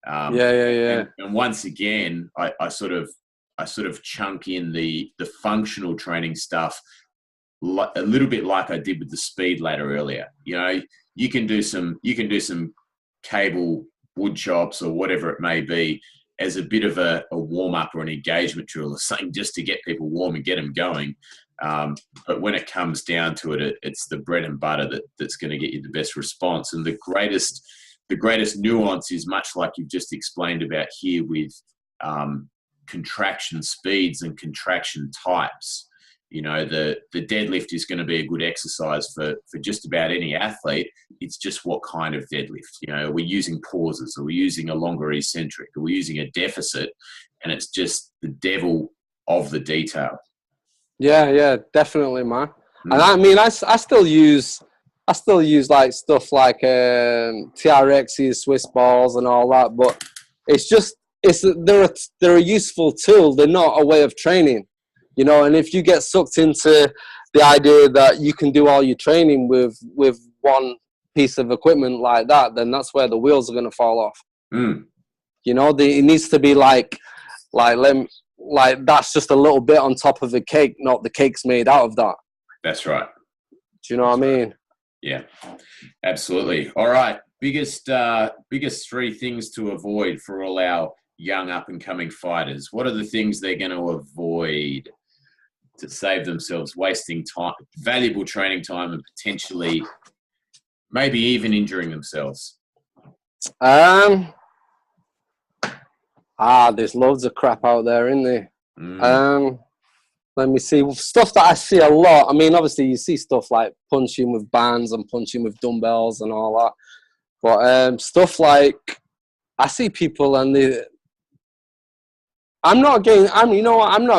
[SPEAKER 2] Yeah.
[SPEAKER 1] And once again, I sort of chunk in the functional training stuff a little bit like I did with the speed ladder earlier. You know, you can do some cable wood chops or whatever it may be as a bit of a warm-up or an engagement drill or something, just to get people warm and get them going. But when it comes down to it, it's the bread and butter that's going to get you the best response. And the greatest nuance is much like you've just explained about here with contraction speeds and contraction types. You know, the deadlift is going to be a good exercise for just about any athlete. It's just what kind of deadlift. You know, are we using pauses? Are we using a longer eccentric? Are we using a deficit? And it's just the devil of the detail.
[SPEAKER 2] Yeah, definitely, man. And I mean, I still use like stuff like TRXs, Swiss balls, and all that. But they're a useful tool. They're not a way of training. You know, and if you get sucked into the idea that you can do all your training with one piece of equipment like that, then that's where the wheels are going to fall off. You know, it needs to be like that's just a little bit on top of the cake, not the cake's made out of that.
[SPEAKER 1] That's right.
[SPEAKER 2] Do you know what I mean?
[SPEAKER 1] Yeah, absolutely. All right, biggest 3 things to avoid for all our young up and coming fighters. What are the things they're going to avoid to save themselves wasting time, valuable training time, and potentially maybe even injuring themselves?
[SPEAKER 2] There's loads of crap out there, isn't there? Let me see. Stuff that I see a lot. I mean, obviously you see stuff like punching with bands and punching with dumbbells and all that. But stuff like, I see people and I'm not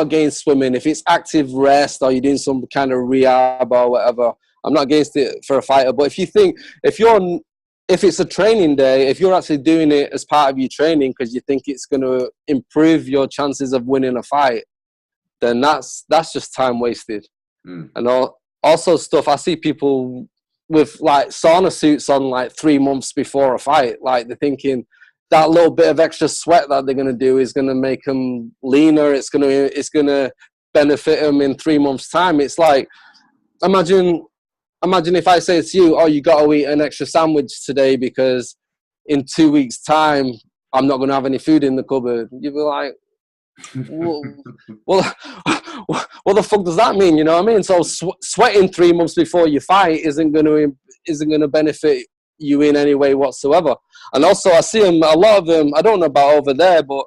[SPEAKER 2] against swimming. If it's active rest or you're doing some kind of rehab or whatever, I'm not against it for a fighter. But if it's a training day, if you're actually doing it as part of your training because you think it's going to improve your chances of winning a fight, then that's just time wasted. And also stuff, I see people with like sauna suits on like 3 months before a fight. Like they're thinking that little bit of extra sweat that they're going to do is going to make them leaner. It's going to benefit them in 3 months' time. It's like, imagine if I say to you, oh, you got to eat an extra sandwich today because in 2 weeks' time, I'm not going to have any food in the cupboard. You'd be like, well, what the fuck does that mean? You know what I mean? So sweating 3 months before you fight isn't going to benefit you in any way whatsoever. And also I see them, a lot of them, I don't know about over there, but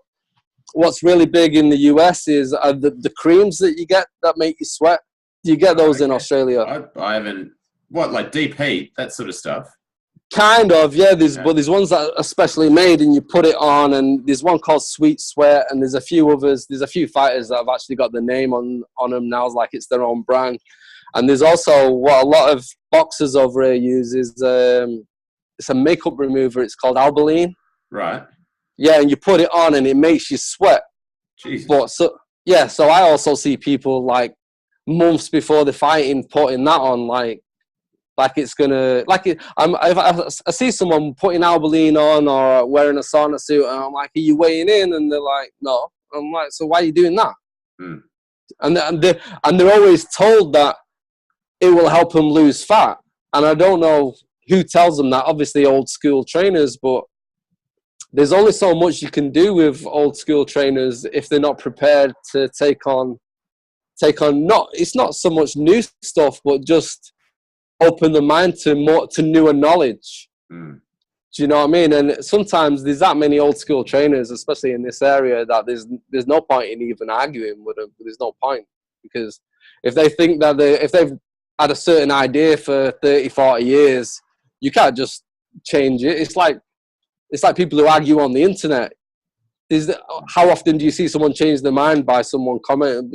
[SPEAKER 2] what's really big in the US is the creams that you get that make you sweat. Do you get those in Australia?
[SPEAKER 1] I haven't. What, like deep heat, that sort of stuff?
[SPEAKER 2] Kind of, yeah. But there's ones that are specially made and you put it on, and there's one called Sweet Sweat, and there's a few others. There's a few fighters that have actually got the name on them now, like it's their own brand. And there's also what a lot of boxers over here use is it's a makeup remover. It's called Albolene.
[SPEAKER 1] Right.
[SPEAKER 2] Yeah, and you put it on and it makes you sweat.
[SPEAKER 1] Jesus.
[SPEAKER 2] But so I also see people like months before the fighting putting that on, like it's gonna, I see someone putting Albolene on or wearing a sauna suit, and I'm like, are you weighing in? And they're like, no. I'm like, so why are you doing that? And they're always told that it will help them lose fat, and I don't know who tells them that. Obviously, old school trainers, but there's only so much you can do with old school trainers if they're not prepared to take on it's not so much new stuff, but just open the mind to newer knowledge. Do you know what I mean? And sometimes there's that many old school trainers, especially in this area, that there's no point in even arguing with them. There's no point, because if they think that if they've had a certain idea for 30, 40 years, you can't just change it. It's like people who argue on the internet. How often do you see someone change their mind by someone commenting,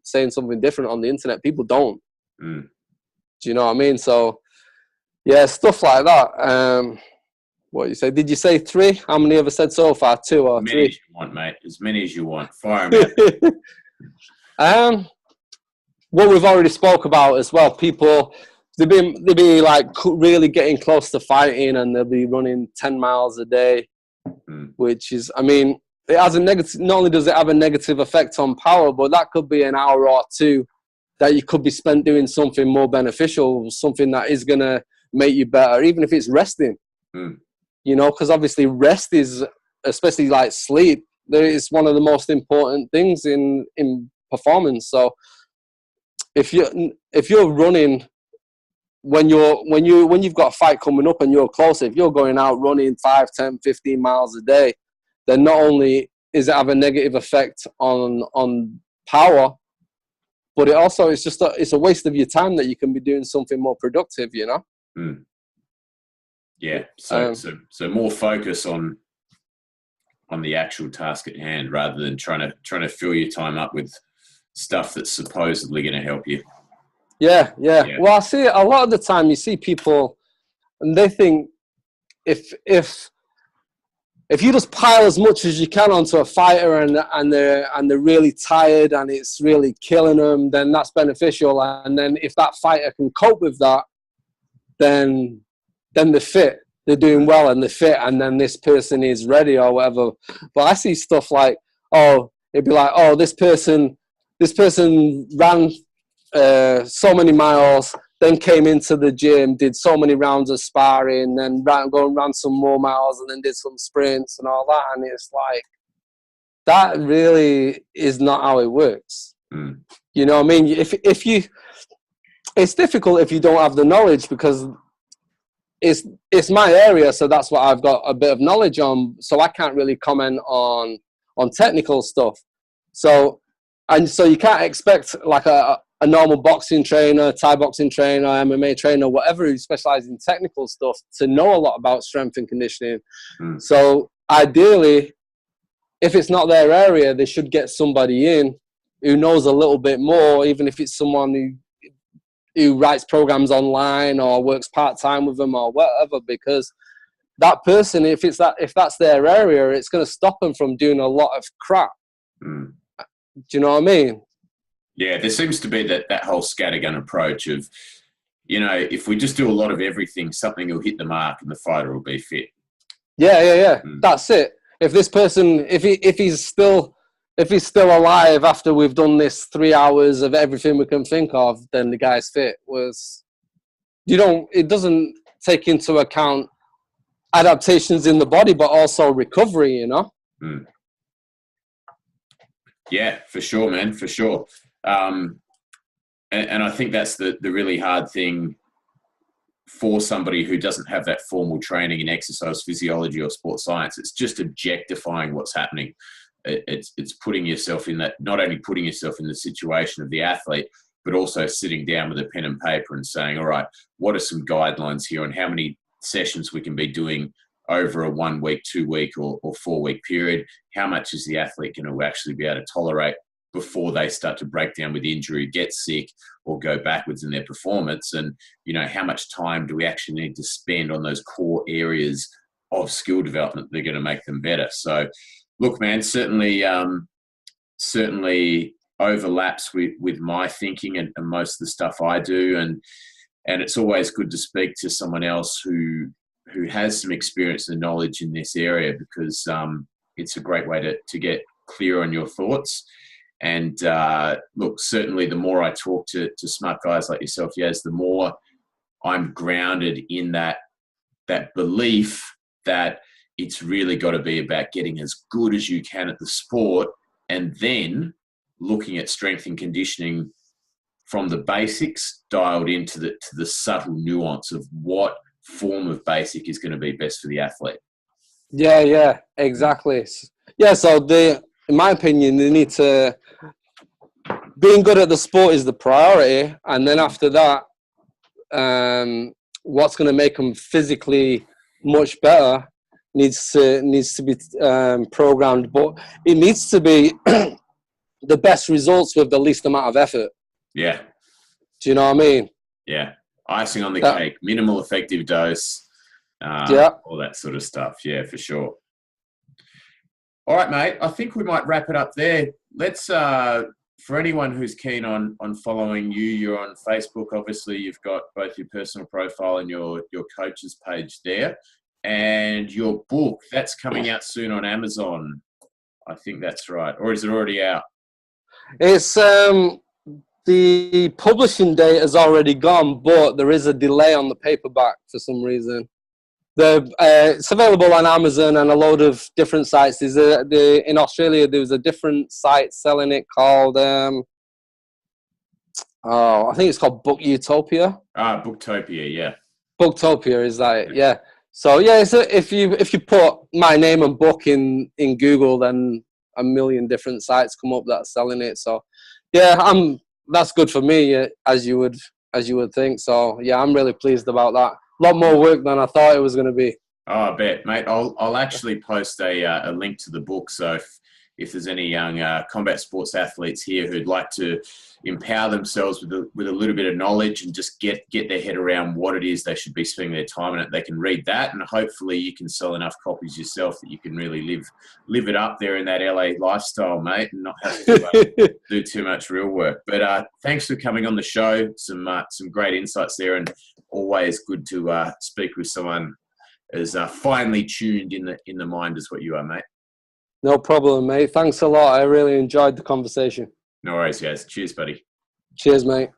[SPEAKER 2] saying something different on the internet? People don't. Do you know what I mean? So, yeah, stuff like that. What you say? Did you say 3? How many have I said so far? 2 or 3?
[SPEAKER 1] As many as you want, mate. As many as you want. Fire them out.
[SPEAKER 2] What we've already spoke about as well. People, they'll be like really getting close to fighting, and they'll be running 10 miles a day, which is, I mean, it has a negative. Not only does it have a negative effect on power, but that could be an hour or 2 that you could be spent doing something more beneficial, something that is gonna make you better, even if it's resting. You know, because obviously rest is, especially like sleep, is one of the most important things in performance. So if you're running when you've got a fight coming up and you're close, if you're going out running 5, 10, 15 miles a day, then not only is it have a negative effect on power, but it also it's a waste of your time that you can be doing something more productive, you know.
[SPEAKER 1] Yeah, so more focus on the actual task at hand, rather than trying to fill your time up with stuff that's supposedly going to help you. Yeah.
[SPEAKER 2] Well, I see a lot of the time you see people, and they think if you just pile as much as you can onto a fighter and they're really tired and it's really killing them, then that's beneficial. And then if that fighter can cope with that, then they're fit, they're doing well and they're fit, and then this person is ready or whatever. But I see stuff like, it'd be like, this person ran so many miles, then came into the gym, did so many rounds of sparring, then ran some more miles, and then did some sprints and all that. And it's like, that really is not how it works. You know what I mean? It's difficult if you don't have the knowledge, because it's my area, so that's what I've got a bit of knowledge on. So I can't really comment on technical stuff. So you can't expect like a normal boxing trainer, Thai boxing trainer, MMA trainer, whatever, who specializes in technical stuff, to know a lot about strength and conditioning. So ideally, if it's not their area, they should get somebody in who knows a little bit more, even if it's someone who writes programs online or works part-time with them or whatever, because that person, if that's their area, it's going to stop them from doing a lot of crap. Do you know what I mean?
[SPEAKER 1] Yeah, there seems to be that whole scattergun approach of, you know, if we just do a lot of everything, something will hit the mark and the fighter will be fit.
[SPEAKER 2] Yeah. That's it. If this person, if he's still alive after we've done this 3 hours of everything we can think of, then the guy's fit. It doesn't take into account adaptations in the body, but also recovery, you know?
[SPEAKER 1] Yeah, for sure, man, for sure. And I think that's the really hard thing for somebody who doesn't have that formal training in exercise physiology or sports science. It's just objectifying what's happening. It's putting yourself in that, not only putting yourself in the situation of the athlete, but also sitting down with a pen and paper and saying, all right, what are some guidelines here on how many sessions we can be doing over a 1 week, 2 week or 4 week period? How much is the athlete going to actually be able to tolerate before they start to break down with injury, get sick, or go backwards in their performance? And, you know, how much time do we actually need to spend on those core areas of skill development that are going to make them better? So, look, man, certainly overlaps with my thinking and most of the stuff I do. And it's always good to speak to someone else who has some experience and knowledge in this area, because it's a great way to get clear on your thoughts. And look, certainly the more I talk to smart guys like yourself, Yas, the more I'm grounded in that belief that it's really got to be about getting as good as you can at the sport, and then looking at strength and conditioning from the basics dialed into the subtle nuance of what form of basic is going to be best for the athlete.
[SPEAKER 2] Yeah, exactly. Yeah, so in my opinion, they need to, being good at the sport is the priority, and then after that, what's going to make them physically much better needs to be programmed, but it needs to be the best results with the least amount of effort.
[SPEAKER 1] Yeah.
[SPEAKER 2] Do you know what I mean?
[SPEAKER 1] Yeah. Icing on the cake, minimal effective dose, all that sort of stuff. Yeah, for sure. All right, mate. I think we might wrap it up there. Let's, for anyone who's keen on following you, you're on Facebook. Obviously, you've got both your personal profile and your coach's page there. And your book, that's coming out soon on Amazon. I think that's right. Or is it already out?
[SPEAKER 2] It's the publishing date has already gone, but there is a delay on the paperback for some reason. It's available on Amazon and a load of different sites. In Australia, there was a different site selling it called, I think it's called Book Utopia.
[SPEAKER 1] Booktopia, yeah.
[SPEAKER 2] Booktopia is that, yeah. So yeah, if you put my name and book in Google, then a million different sites come up that are selling it. So yeah, that's good for me, as you would think. So yeah, I'm really pleased about that. A lot more work than I thought it was going to be.
[SPEAKER 1] Oh, I bet, mate. I'll actually post a link to the book. So if there's any young combat sports athletes here who'd like to empower themselves with a little bit of knowledge and just get their head around what it is they should be spending their time on it, they can read that, and hopefully you can sell enough copies yourself that you can really live it up there in that LA lifestyle, mate, and not have to do too much real work. But thanks for coming on the show. Some great insights there, and always good to speak with someone as finely tuned in the mind as what you are, mate.
[SPEAKER 2] No problem, mate. Thanks a lot. I really enjoyed the conversation.
[SPEAKER 1] No worries, guys. Cheers, buddy.
[SPEAKER 2] Cheers, mate.